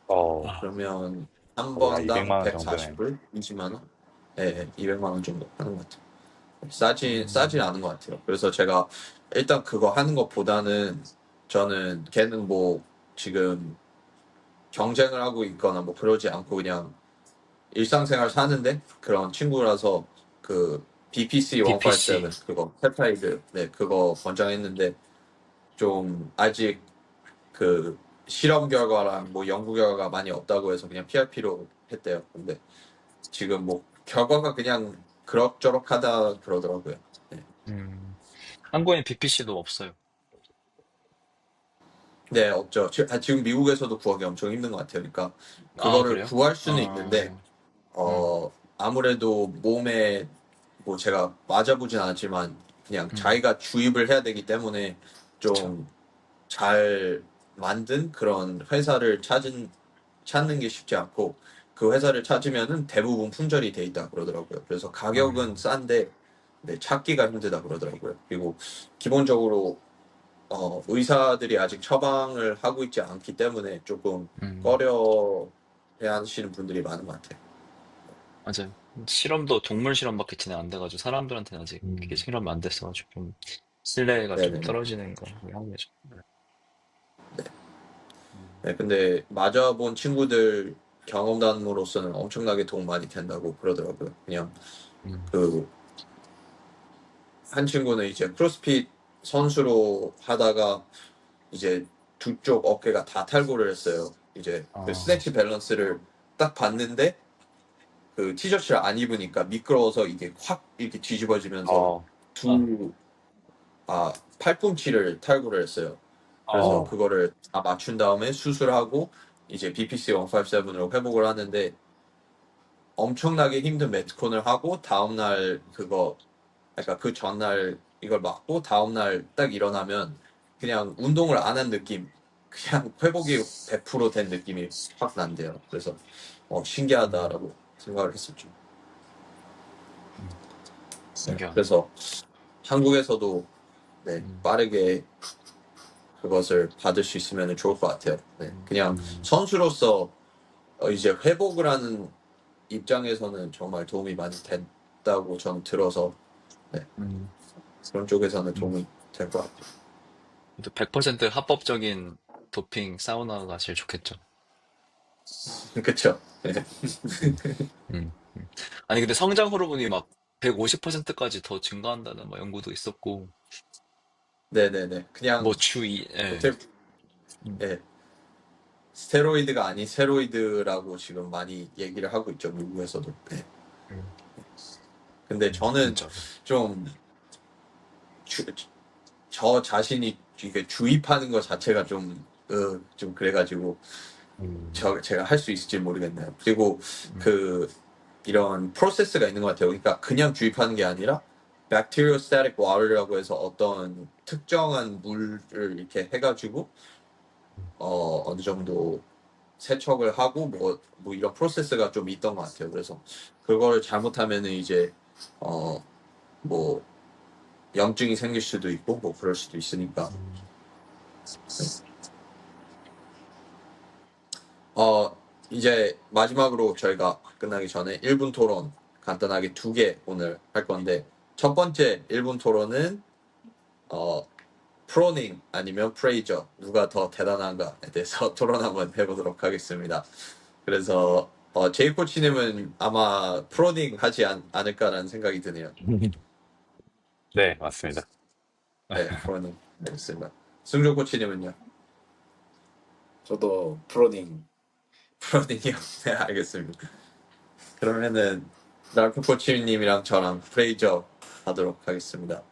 어, 아, 그러면 한 거의 한 번당 200만 원 정도네. 140불? 20만 원? 네, 200만 원 정도 하는 것 같아요. 싸진 않은 것 같아요. 그래서 제가 일단 그거 하는 것보다는 저는 걔는 뭐 지금 경쟁을 하고 있거나 뭐 그러지 않고 그냥 일상생활 사는데 그런 친구라서 그 BPC 157 BPC. 그거 펩타이드 네 그거 권장했는데 좀 아직 그 실험 결과랑 뭐 연구 결과가 많이 없다고 해서 그냥 PRP로 했대요. 근데 지금 뭐 결과가 그냥 그럭저럭하다 그러더라고요. 네, 한국엔 BPC도 없어요. 네 없죠. 지금 미국에서도 구하기 엄청 힘든 것 같아요. 그러니까 아, 그거를 그래요? 구할 수는 있는데 아, 음, 아무래도 몸에 뭐 제가 맞아보진 않았지만 그냥 음, 자기가 주입을 해야 되기 때문에 그쵸. 좀 잘 만든 그런 회사를 찾는 게 쉽지 않고 그 회사를 찾으면은 대부분 품절이 돼 있다 그러더라고요. 그래서 가격은 음, 싼데 네, 찾기가 힘들다 그러더라고요. 그리고 기본적으로 의사들이 아직 처방을 하고 있지 않기 때문에 조금 음, 꺼려 해야 하시는 분들이 많은 것 같아요. 맞아요. 실험도 동물 실험밖에 진행 안 돼가지고 사람들한테는 아직 그게 음, 실험 안 됐어가지고 좀 신뢰가 좀 네네네. 떨어지는 거 합리죠. 네, 근데 맞아본 친구들 경험담으로서는 엄청나게 도움 많이 된다고 그러더라고요. 그냥 음. 그 한 친구는 이제 크로스핏 선수로 하다가 이제 두 쪽 어깨가 다 탈구를 했어요. 이제 그 아, 스네치 밸런스를 딱 봤는데 그 티셔츠를 안 입으니까 미끄러워서 이게 확 이렇게 뒤집어지면서 어, 두 팔꿈치를 탈구를 했어요. 그래서 어, 그거를 다 맞춘 다음에 수술하고 이제 BPC 157으로 회복을 하는데 엄청나게 힘든 매트콘을 하고 다음날 그거 그러니까 그 전날 이걸 맞고 다음날 딱 일어나면 그냥 운동을 안 한 느낌 그냥 회복이 100%된 느낌이 확 난대요. 그래서 음, 신기하다라고 생각을 했었죠. 음, 네, 신기하네. 그래서 한국에서도 네, 음, 빠르게 그것을 받을 수 있으면 좋을 것 같아요. 네, 음, 그냥 음, 선수로서 이제 회복을 하는 입장에서는 정말 도움이 많이 된다고 저는 들어서 네, 음. 그런 쪽에서는 음. 도움이 될 것 같아요. 또 100% 합법적인 도핑 사우나가 제일 좋겠죠. 그쵸? 네. 아니, 근데 성장 호르몬이 막 150%까지 더 증가한다는 막 연구도 있었고, 네네네. 뭐 그냥 예. 어떻게 네, 스테로이드가 아닌 세로이드라고 지금 많이 얘기를 하고 있죠, 미국에서도. 네. 음, 근데 저는 진짜로. 좀 주, 저 자신이 이게 주입하는 것 자체가 좀 그래가지고 음, 제가 할 수 있을지 모르겠네요. 그리고 음, 그 이런 프로세스가 있는 것 같아요. 그러니까 그냥 주입하는 게 아니라 bacteriostatic water라고 해서 어떤 특정한 물을 이렇게 해가지고 어느 정도 세척을 하고 뭐 이런 프로세스가 좀 있던 것 같아요. 그래서 그걸 잘못하면은 이제 뭐 염증이 생길 수도 있고 뭐 그럴 수도 있으니까 음. 어, 이제 마지막으로 저희가 끝나기 전에 1분 토론 간단하게 두 개 오늘 할 건데 첫 번째 1분 토론은 어, 프로닝 아니면 프레이저 누가 더 대단한가에 대해서 토론 한번 해보도록 하겠습니다. 그래서 제이 코치님은 아마 프로닝 하지 않을까라는 생각이 드네요. 네, 맞습니다. 네, 프로닝 알겠습니다. 승조 코치님은요? 저도 프로닝. 프로닝이요? 네, 알겠습니다. 그러면은 랄프 코치님이랑 저랑 프레이저 하도록 하겠습니다.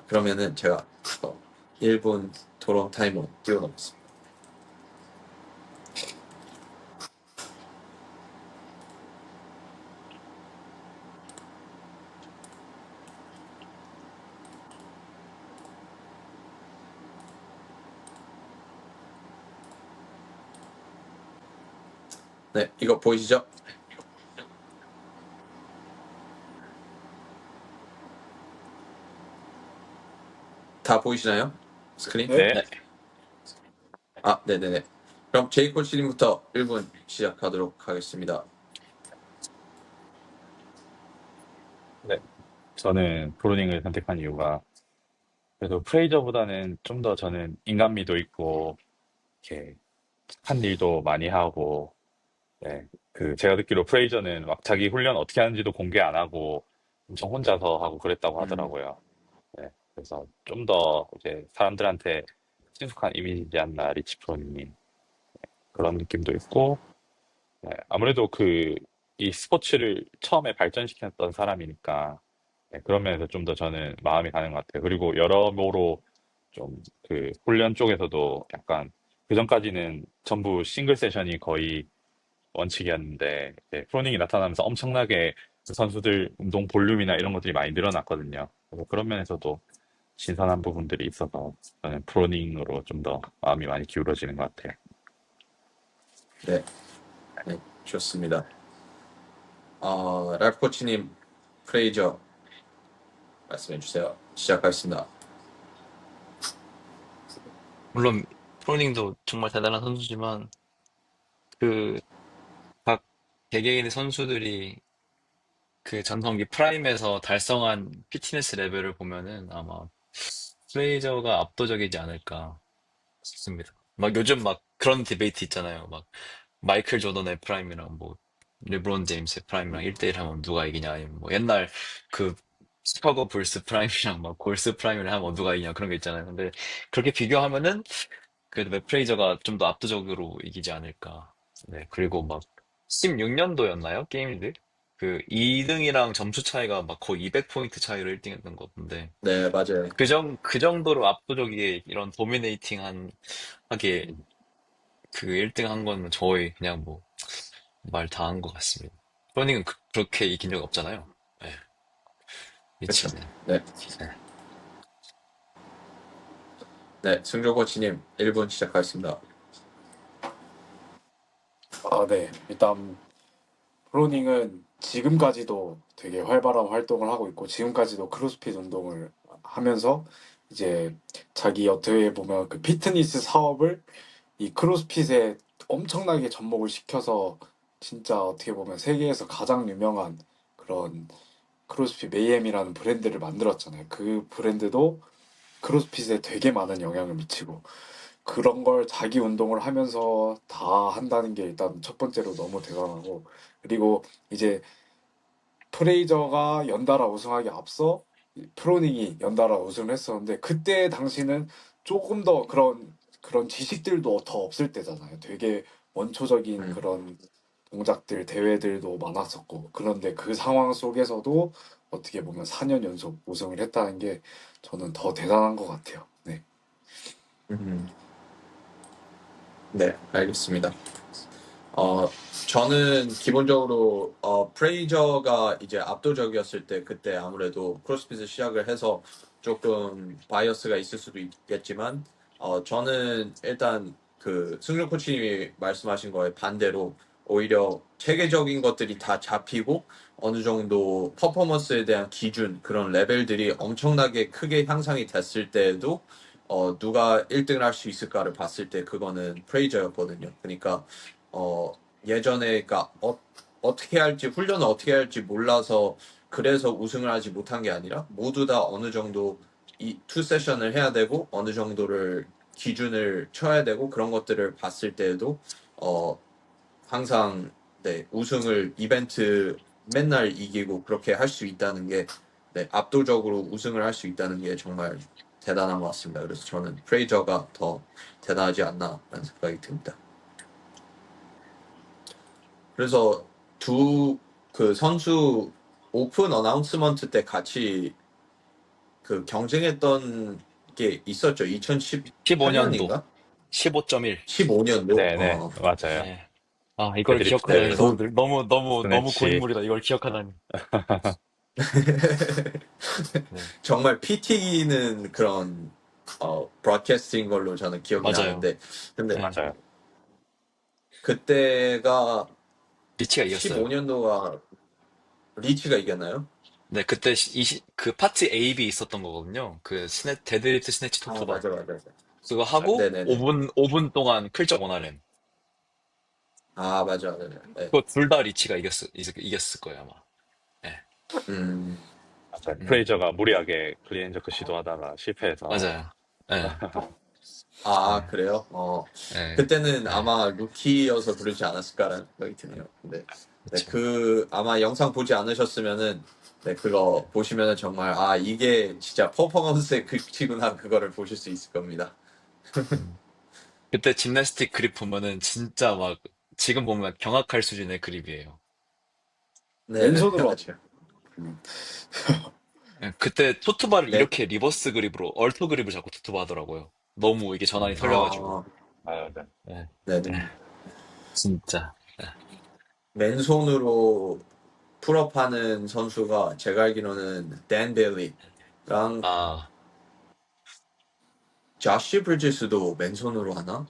그러면은 제가 1분 토론 타이머 띄워놓겠습니다. 네, 이거 보이시죠? 다 보이시나요? 스크린? 네? 네, 네. 네네네. 그럼 제이 코치님부터 1분 시작하도록 하겠습니다. 네. 저는 브로닝을 선택한 이유가 그래도 프레이저보다는 좀 더 저는 인간미도 있고 이렇게 한 일도 많이 하고 네. 제가 듣기로 프레이저는 막 자기 훈련 어떻게 하는지도 공개 안 하고 엄청 혼자서 하고 그랬다고 음, 하더라고요. 네. 그래서 좀 더 이제 사람들한테 친숙한 이미지지 않나 리치 프로님이 그런 느낌도 있고 네. 아무래도 이 스포츠를 처음에 발전시켰던 사람이니까 네, 그런 면에서 좀 더 저는 마음이 가는 것 같아요. 그리고 여러모로 좀 훈련 쪽에서도 약간 그전까지는 전부 싱글 세션이 거의 원칙이었는데 이제 프로닝이 나타나면서 엄청나게 그 선수들 운동 볼륨이나 이런 것들이 많이 늘어났거든요. 그래서 그런 면에서도 신선한 부분들이 있어서 저는 프로닝으로 좀 더 마음이 많이 기울어지는 것 같아요. 네, 네, 좋습니다. 랄프 코치님 프레이저 말씀해 주세요. 시작하겠습니다. 물론 프로닝도 정말 대단한 선수지만 그 각 개개인의 선수들이 그 전성기 프라임에서 달성한 피트니스 레벨을 보면은 아마 프레이저가 압도적이지 않을까 싶습니다. 막 요즘 막 그런 디베이트 있잖아요. 막 마이클 조던의 프라임이랑 뭐 르브론 제임스의 프라임이랑 1대1 하면 누가 이기냐, 아니면 뭐 옛날 그 시카고 불스 프라임이랑 막 골스 프라임을 하면 누가 이기냐 그런 게 있잖아요. 근데 그렇게 비교하면은 그래도 맥프레이저가 좀 더 압도적으로 이기지 않을까. 네, 그리고 막 16년도였나요? 게임들? 그 2등이랑 점수 차이가 막 거의 200포인트 차이로 1등 했던 것 같은데 네, 맞아요. 그 정도로 압도적이게 이런 도미네이팅 하게 그 1등 한 거는 저희 그냥 뭐 말 다 한 것 같습니다. 러닝은 그렇게 이긴 적 없잖아요. 네, 그렇죠. 미치는. 네, 네. 네, 승조 코치님 1분 시작하겠습니다. 네. 일단 프로닝은 지금까지도 되게 활발한 활동을 하고 있고 지금까지도 크로스핏 운동을 하면서 이제 자기 어떻게 보면 그 피트니스 사업을 이 크로스핏에 엄청나게 접목을 시켜서 진짜 어떻게 보면 세계에서 가장 유명한 그런 크로스핏 메이엠이라는 브랜드를 만들었잖아요. 그 브랜드도 크로스핏에 되게 많은 영향을 미치고 그런 걸 자기 운동을 하면서 다 한다는 게 일단 첫 번째로 너무 대단하고 그리고 이제 프레이저가 연달아 우승하기 앞서 프로닝이 연달아 우승을 했었는데 그때 당시는 조금 더 그런 지식들도 더 없을 때잖아요. 되게 원초적인 음, 그런 동작들 대회들도 많았었고 그런데 그 상황 속에서도 어떻게 보면 4년 연속 우승을 했다는 게 저는 더 대단한 것 같아요. 네. 음, 네, 알겠습니다. 저는 기본적으로 프레이저가 이제 압도적이었을 때 그때 아무래도 크로스핏을 시작을 해서 조금 바이어스가 있을 수도 있겠지만 저는 일단 그 승준 코치님이 말씀하신 거에 반대로 오히려 체계적인 것들이 다 잡히고 어느 정도 퍼포먼스에 대한 기준 그런 레벨들이 엄청나게 크게 향상이 됐을 때에도 누가 1등을 할 수 있을까를 봤을 때 그거는 프레이저였거든요. 그러니까 어, 예전에 그러니까 어떻게 할지 훈련을 어떻게 할지 몰라서 그래서 우승을 하지 못한 게 아니라 모두 다 어느 정도 이 투 세션을 해야 되고 어느 정도를 기준을 쳐야 되고 그런 것들을 봤을 때에도 어, 항상 네, 우승을 이벤트 맨날 이기고 그렇게 할 수 있다는 게 네, 압도적으로 우승을 할 수 있다는 게 정말 대단한 것 같습니다. 그래서 저는 프레이저가 더 대단하지 않나라는 생각이 듭니다. 그래서 두 그 선수 오픈 어나운스먼트 때 같이 그 경쟁했던 게 있었죠. 15년도 2018년인가? 15.1. 15년도. 네네, 맞아요. 네. 아, 이걸 데드리프트 기억하다니 네, 너무 스네치. 고인물이다. 이걸 기억하다니. 네. 정말 피 튀기는 그런 브로드캐스트인 걸로 저는 기억이 맞아요. 나는데 근데 네. 맞아요. 그때가 리치가 이겼어요. 15년도가 리치가 이겼나요? 네, 그때 그 파트 A, B 있었던 거거든요. 그 데드리프트 스네치 아, 토토바. 맞아, 맞아. 그거 하고 네네네. 5분 동안 클적 원RM. 아, 맞아, 맞아. 네. 그거 둘 다 리치가 이겼을 거예요, 아마. 네. 음, 맞아요. 음, 프레이저가 무리하게 클리엔저크 시도하다가 실패해서. 맞아요. 네. 아, 네. 그래요? 네. 그때는 네. 아마 루키여서 그러지 않았을까라는 생각이 드네요. 근데, 네, 그쵸. 아마 영상 보지 않으셨으면은, 네, 그거 보시면은 정말, 아, 이게 진짜 퍼포먼스의 극치구나, 그거를 보실 수 있을 겁니다. 음. 그때 짐나스틱 그립 보면은 진짜 막 지금 보면 경악할 수준의 그립이에요. 네네, 왼손으로 하죠. 맞아요. 예, 그때 토트바를 네, 이렇게 리버스 그립으로 얼터 그립을 잡고 토트바 하더라고요. 너무 이게 전환이 털려가지고. 아, 맞아요. 예, 예, 네네. 진짜. 예. 맨손으로 풀업하는 선수가 제가 알기로는 댄 베일리랑 아, 자시 브리지스도 맨손으로 하나?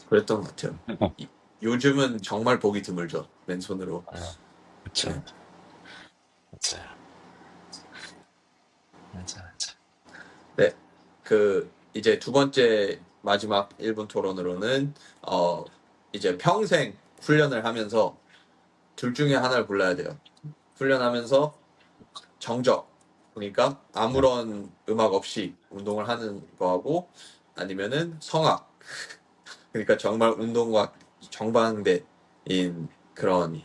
그랬던 것 같아요. 요즘은 정말 보기 드물죠. 맨손으로. 아, 네. 그쵸. 맞아요. 맞아, 맞아. 네. 이제 두 번째 마지막 1분 토론으로는, 이제 평생 훈련을 하면서 둘 중에 하나를 골라야 돼요. 훈련하면서 정적, 그러니까 네. 아무런 음악 없이 운동을 하는 거하고 아니면은 성악, 그러니까 정말 운동과 정반대인 그런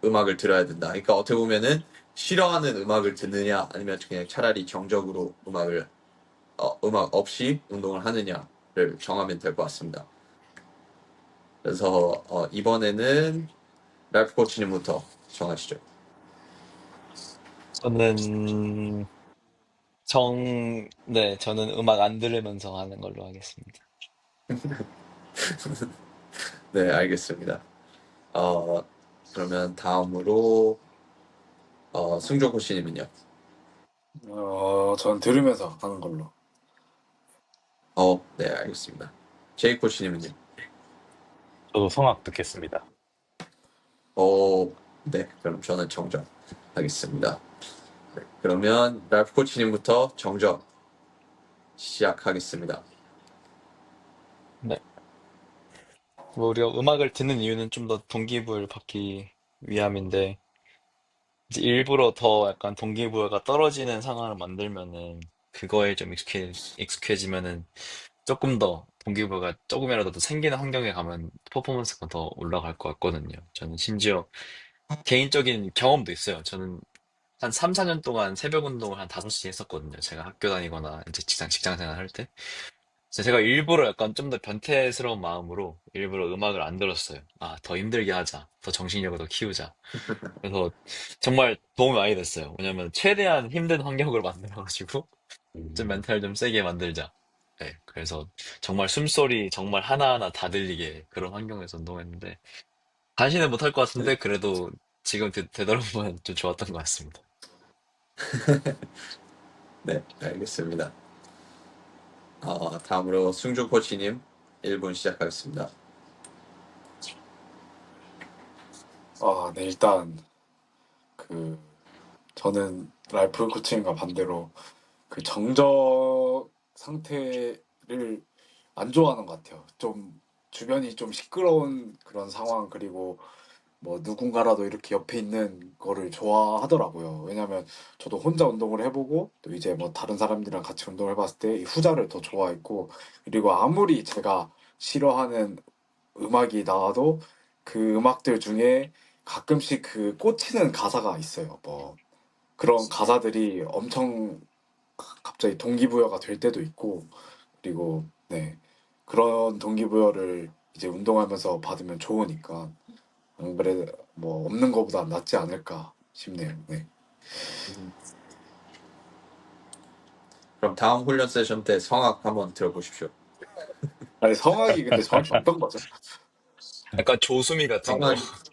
음악을 들어야 된다. 그러니까 어떻게 보면은 싫어하는 음악을 듣느냐 아니면 그냥 차라리 정적으로 음악 없이 운동을 하느냐를 정하면 될 것 같습니다. 그래서 이번에는 랄프 코치님부터 정하시죠. 저는 네, 저는 음악 안 들으면서 하는 걸로 하겠습니다. 네, 알겠습니다. 어, 그러면 다음으로 승조 코치님은요? 전 들으면서 하는 걸로. 네, 알겠습니다. 제이 코치님은요? 저도 성악 듣겠습니다. 네, 그럼 저는 정적 하겠습니다. 네, 그러면 랄프 코치님부터 정적 시작하겠습니다. 네. 뭐 우리가 음악을 듣는 이유는 좀 더 동기부여를 받기 위함인데 이제 일부러 더 약간 동기부여가 떨어지는 상황을 만들면은 그거에 좀 익숙해지면은 조금 더 동기부여가 조금이라도 더 생기는 환경에 가면 퍼포먼스가 더 올라갈 것 같거든요. 저는 심지어 개인적인 경험도 있어요. 저는 한 3, 4년 동안 새벽 운동을 한 5시 했었거든요. 제가 학교 다니거나 이제 직장 생활 할 때. 그래서 제가 일부러 약간 좀 더 변태스러운 마음으로 일부러 음악을 안 들었어요. 아, 더 힘들게 하자. 더 정신력을 더 키우자. 그래서 정말 도움이 많이 됐어요. 왜냐면 최대한 힘든 환경을 만들어가지고 좀 멘탈 좀 세게 만들자. 네, 그래서 정말 숨소리 정말 하나하나 다 들리게 그런 환경에서 운동했는데 다시는 못할 것 같은데 그래도 지금 되돌아보면 좀 좋았던 것 같습니다. 네, 알겠습니다. 다음으로 승조 코치님 1분 시작하겠습니다. 네, 일단 그 저는 랄프 코치님과 반대로 그 정적 상태를 안 좋아하는 것 같아요. 좀 주변이 좀 시끄러운 그런 상황, 그리고 뭐 누군가라도 이렇게 옆에 있는 거를 좋아하더라고요. 왜냐면 저도 혼자 운동을 해보고 또 이제 뭐 다른 사람들이랑 같이 운동을 해봤을 때 이 후자를 더 좋아했고, 그리고 아무리 제가 싫어하는 음악이 나와도 그 음악들 중에 가끔씩 그 꽂히는 가사가 있어요. 뭐 그런 가사들이 엄청 갑자기 동기부여가 될 때도 있고, 그리고 네, 그런 동기부여를 이제 운동하면서 받으면 좋으니까 안 그래 뭐 없는 거보다 낫지 않을까 싶네요. 네. 그럼 다음 훈련 세션 때 성악 한번 들어보십시오. 아니 성악이 근데 정확히 어떤 거죠? 약간 조수미 같은 거, 성악,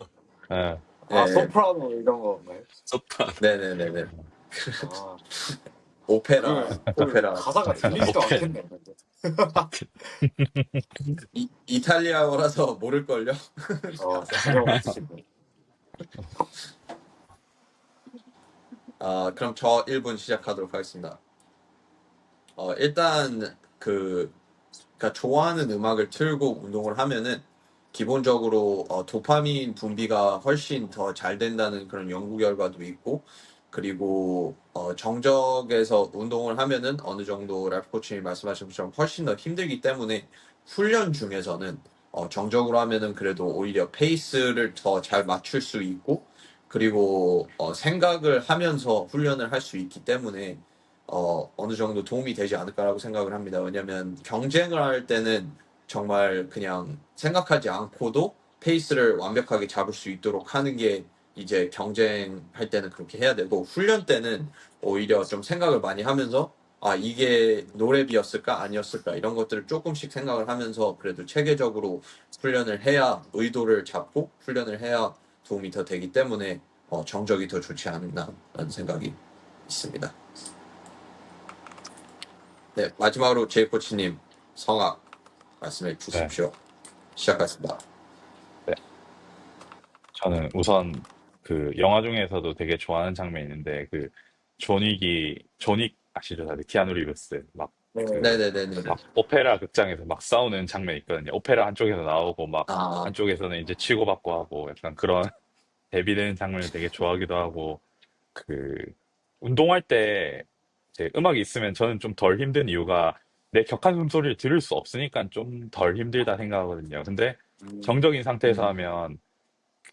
네. 네, 소프라노 이런 건가요? 소프라노, 네네네네. 아, 오페라, 그러면 오페라. 가사가 들리지도 오페라. 않겠네요. 근데. 이탈리아어라서 모를걸요? 신경 안 쓰시고. 그럼 저 1분 시작하도록 하겠습니다. 일단 그러니까 좋아하는 음악을 틀고 운동을 하면은 기본적으로 도파민 분비가 훨씬 더 잘 된다는 그런 연구 결과도 있고, 그리고 정적에서 운동을 하면은 어느 정도 랄프 코치님 말씀하신 것처럼 훨씬 더 힘들기 때문에 훈련 중에서는 정적으로 하면은 그래도 오히려 페이스를 더 잘 맞출 수 있고, 그리고 생각을 하면서 훈련을 할 수 있기 때문에 어느 정도 도움이 되지 않을까라고 생각을 합니다. 왜냐면 경쟁을 할 때는 정말 그냥 생각하지 않고도 페이스를 완벽하게 잡을 수 있도록 하는 게 이제 경쟁할 때는 그렇게 해야 되고, 훈련 때는 오히려 좀 생각을 많이 하면서 이게 노랩이었을까 아니었을까 이런 것들을 조금씩 생각을 하면서 그래도 체계적으로 훈련을 해야 의도를 잡고 훈련을 해야 도움이 더 되기 때문에 정적이 더 좋지 않나라는 생각이 있습니다. 네, 마지막으로 제이 코치님 성악 말씀해 네. 주십시오. 시작하겠습니다. 네. 저는 우선 그 영화 중에서도 되게 좋아하는 장면이 있는데 그 존윅 아시죠? 다들 키아누 리브스 막 네. 그 네네네네. 막 오페라 극장에서 막 싸우는 장면이 있거든요. 오페라 한쪽에서 나오고 막 아, 한쪽에서는 이제 치고받고 하고 약간 그런 대비되는 장면을 되게 좋아하기도 하고 그 운동할 때 이제 음악이 있으면 저는 좀 덜 힘든 이유가 내 격한 숨소리를 들을 수 없으니까 좀 덜 힘들다 생각하거든요. 근데 음, 정적인 상태에서 음, 하면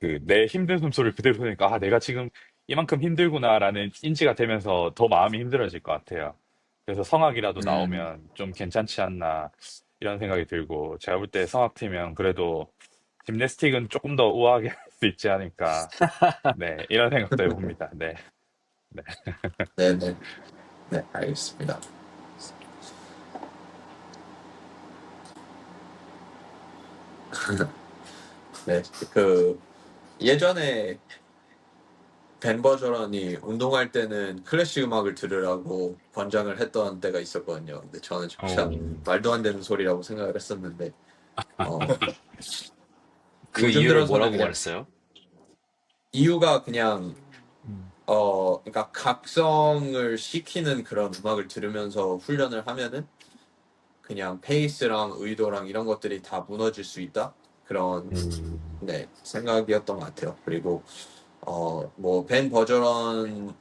그 내 힘든 숨소리를 그대로 들으니까 아, 내가 지금 이만큼 힘들구나라는 인지가 되면서 더 마음이 힘들어질 것 같아요. 그래서 성악이라도 음, 나오면 좀 괜찮지 않나 이런 생각이 들고 제가 볼 때 성악팀이면 그래도 짐내스틱은 조금 더 우아하게 할 수 있지 않을까. 네, 이런 생각도 해봅니다. 네, 네. 네네. 네, 알겠습니다. 네, 그 예전에 벤 버저런이 운동할 때는 클래식 음악을 들으라고 권장을 했던 때가 있었거든요. 근데 저는 진짜 오, 말도 안 되는 소리라고 생각을 했었는데, 어, 그 요즘 이유를 들어서는 뭐라고 그냥 말했어요? 이유가 그냥 음. 그러니까 각성을 시키는 그런 음악을 들으면서 훈련을 하면은 그냥 페이스랑 의도랑 이런 것들이 다 무너질 수 있다. 그런 음, 네, 생각이었던 것 같아요. 그리고 뭐 벤 버저런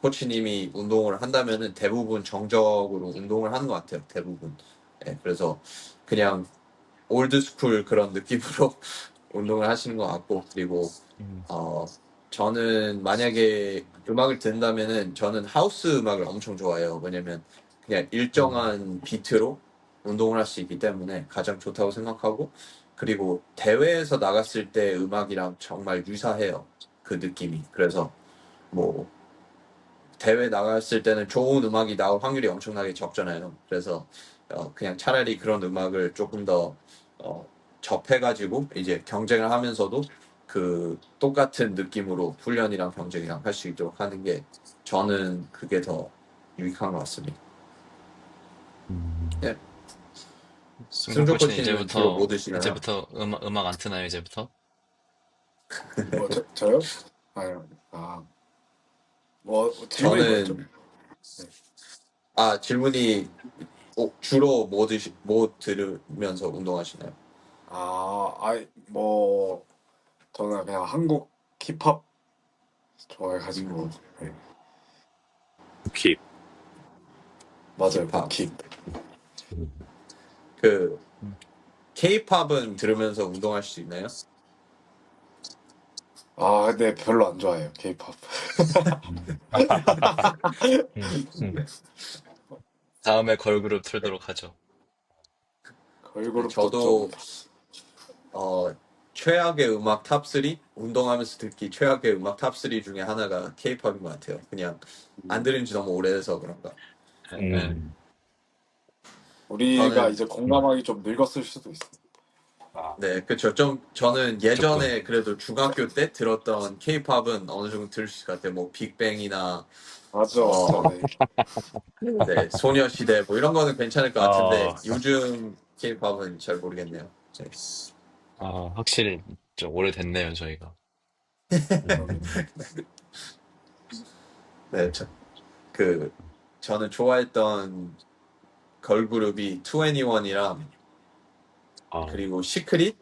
코치님이 운동을 한다면은 대부분 정적으로 운동을 하는 것 같아요. 대부분. 네, 그래서 그냥 올드스쿨 그런 느낌으로 운동을 하시는 것 같고 그리고 음. 어 저는 만약에 음악을 듣는다면은 저는 하우스 음악을 엄청 좋아해요. 왜냐면 그냥 음. 일정한 비트로 운동을 할 수 있기 때문에 가장 좋다고 생각하고 그리고 대회에서 나갔을 때 음악이랑 정말 유사해요. 그 느낌이. 그래서 뭐 대회 나갔을 때는 좋은 음악이 나올 확률이 엄청나게 적잖아요. 그래서 그냥 차라리 그런 음악을 조금 더 어, 접해가지고 이제 경쟁을 하면서도 그 똑같은 느낌으로 훈련이랑 경쟁이랑 할 수 있도록 하는 게 저는 그게 더 유익한 것 같습니다. 음. 네. 승국 승조 코치는 코치님은 주로 뭐 이제부터 드시나요? 이제부터 음악 안 트나요, 이제부터? 저요? 아유, 질문이 뭐였죠? 저는 네. 질문이 주로 뭐 들으면서 운동하시나요? 뭐, 저는 그냥 한국 힙합 음, 좋아해가지고, 네. 킵. 맞아요, 힙합. 킵. 그 음. K-팝은 들으면서 운동할 수 있나요? 근데 별로 안 좋아해요, 케이팝. 음. 음. 음. 다음에 걸그룹 틀도록 하죠. 네, 걸그룹도 좀, 저도 최악의 음악 탑3 운동하면서 듣기 최악의 음악 탑3 중에 하나가 K-팝인 것 같아요. 그냥 안 음, 들은 지 너무 오래돼서 그런가. 예, 예. 음. 우리가 저는 이제 음. 공감하기 좀 늙었을 수도 있어. 아, 네, 그쵸. 좀 저는 조금. 예전에 그래도 중학교 때 들었던 K-팝은 어느 정도 들을 수 있을 것 같아요. 뭐 빅뱅이나 맞아, 맞아, 어, 네. 네, 소녀시대 뭐 이런 거는 괜찮을 것 같은데 어, 요즘 K-팝은 잘 모르겠네요. 네, 확실히 좀 오래됐네요, 저희가. 음. 네, 저는 좋아했던 걸그룹이 2NE1이랑 아, 그리고 시크릿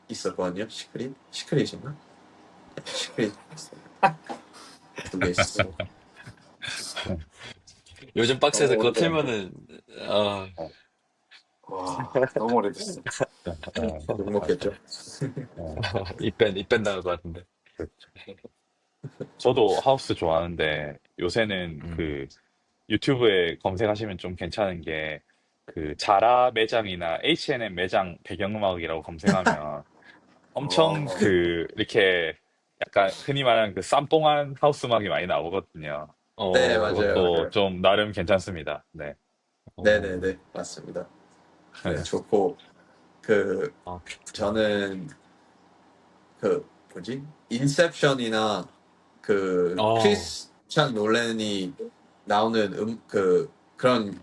있었거든요. 시크릿인가? 네, 시크릿 두 개 있었어요. 요즘 너무 박스에서 그거 오래됐는데. 틀면은, 아, 와, 너무 오래됐어. 욕 맞아. 먹겠죠. 입밴 나갈 것 같은데. 저도 하우스 좋아하는데 요새는 음. 그 유튜브에 검색하시면 좀 괜찮은 게 그 자라 매장이나 H&M 매장 배경음악이라고 검색하면 엄청 어, 그 이렇게 약간 흔히 말하는 그 쌈뽕한 하우스 음악이 많이 나오거든요. 네, 어, 맞아요, 그것도 맞아요. 좀 나름 괜찮습니다. 네. 어, 네네네, 맞습니다. 네, 좋고 그 그렇구나. 저는 그 뭐지? 인셉션이나 그 어, 크리스찬 놀랜이 나오는 그런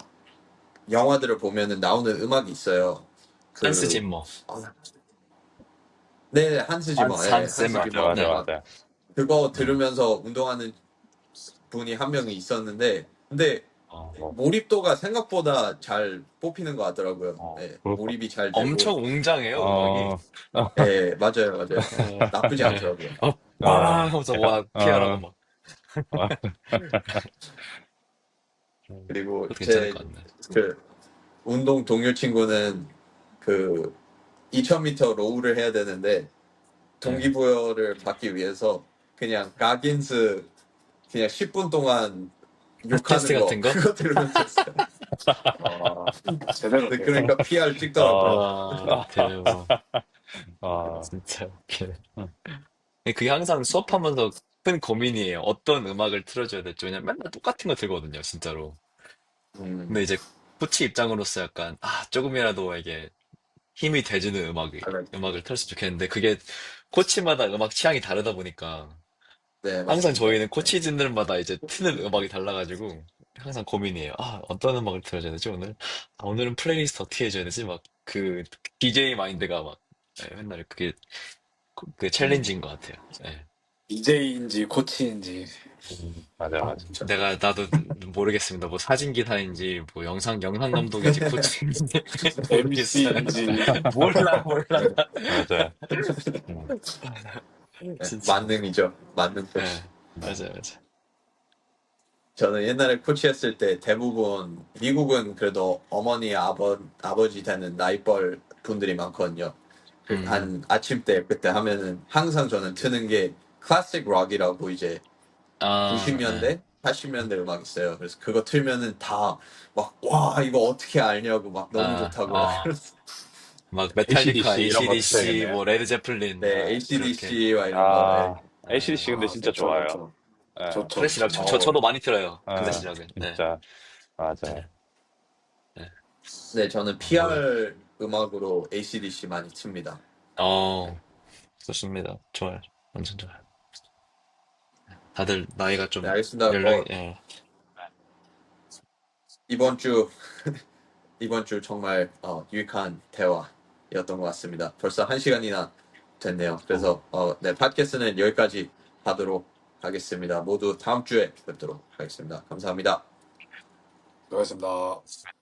영화들을 보면은 나오는 음악이 있어요. 한스 그 짐머. 아, 네, 한스 지머, 예, 한스 한스 짐머. 맞아, 지머 맞아, 네. 음악 맞아. 그거 음. 들으면서 운동하는 분이 한 명이 있었는데 근데 뭐, 몰입도가 생각보다 잘 뽑히는 것 같더라고요. 예, 그럴까? 몰입이 잘 되고, 엄청 웅장해요, 음악이. 어, 예, 맞아요, 맞아요. 예, 나쁘지 예. 않더라고요. 빵! 어, 하면서 약간, 와, 피하라고 막. 아, 그리고 그것도 괜찮을 제 것 같네. 그 운동 동료 친구는 그 2000m 로우를 해야 되는데 네. 동기부여를 받기 위해서 그냥 가긴스 그냥 10분 동안 테스트 욕하는 거 같은 거? 그거 들으면서 했어요. 제대로 네, 돼요. 그러니까 PR 찍더라고요. 어, 와, 대박. 아, 진짜 웃기네. 그게 항상 수업하면서 큰 고민이에요. 어떤 음악을 틀어줘야 될지. 왜냐면 맨날 똑같은 거 들거든요, 진짜로. 근데 이제 코치 입장으로서 약간, 조금이라도 이게 힘이 돼주는 음악을 틀었으면 좋겠는데, 그게 코치마다 음악 취향이 다르다 보니까, 네, 항상 맞습니다. 저희는 네. 코치진들마다 이제 트는 음악이 달라가지고, 항상 고민이에요. 어떤 음악을 틀어줘야 되지, 오늘? 오늘은 플레이리스트 어떻게 해줘야 되지? 막, DJ 마인드가 막, 맨날 그게, 그 챌린지인 것 같아요. 예. DJ인지 코치인지. 맞아, 맞아. 진짜. 나도 모르겠습니다. 뭐 사진 기사인지, 뭐 영상 감독인지, 코치인지 모르겠어요. MC인지. 몰라. 맞아. 네, 진짜. 만능이죠. 만능 코치. 예, 맞아. 저는 옛날에 코치했을 때 대부분 미국은 그래도 어머니 아버지 되는 나이뻘 분들이 많거든요. 한 아침 때 그때 하면은 항상 저는 트는 게 클래식 락이라고 이제 예. 90년대, 80년대 음악 있어요. 그래서 그거 틀면은 다 막 와 이거 어떻게 알냐고 막 너무 좋다고 막 메탈리카, AC/DC 이런 거 AC/DC, 틀어야겠네요. 뭐 레드 제플린, 네 그렇게. ACDC와 이런 거 네. AC/DC 근데 진짜 좋죠, 좋아요. 좋죠. 예, 좋죠. 클래식 락, 어, 저도 많이 들어요. 클래식 예, 락은. 네. 진짜. 맞아. 네. 네 저는 PR 음악으로 ACDC 많이 칩니다. 좋습니다. 좋아요. 완전 좋아요. 다들 나이가 네 좀 알겠습니다. 연령이, 예. 이번 주 이번 주 정말 유익한 대화였던 것 같습니다. 벌써 1시간이나 됐네요. 그래서 네, 팟캐스트는 여기까지 하도록 하겠습니다. 모두 다음 주에 뵙도록 하겠습니다. 감사합니다. 수고하셨습니다.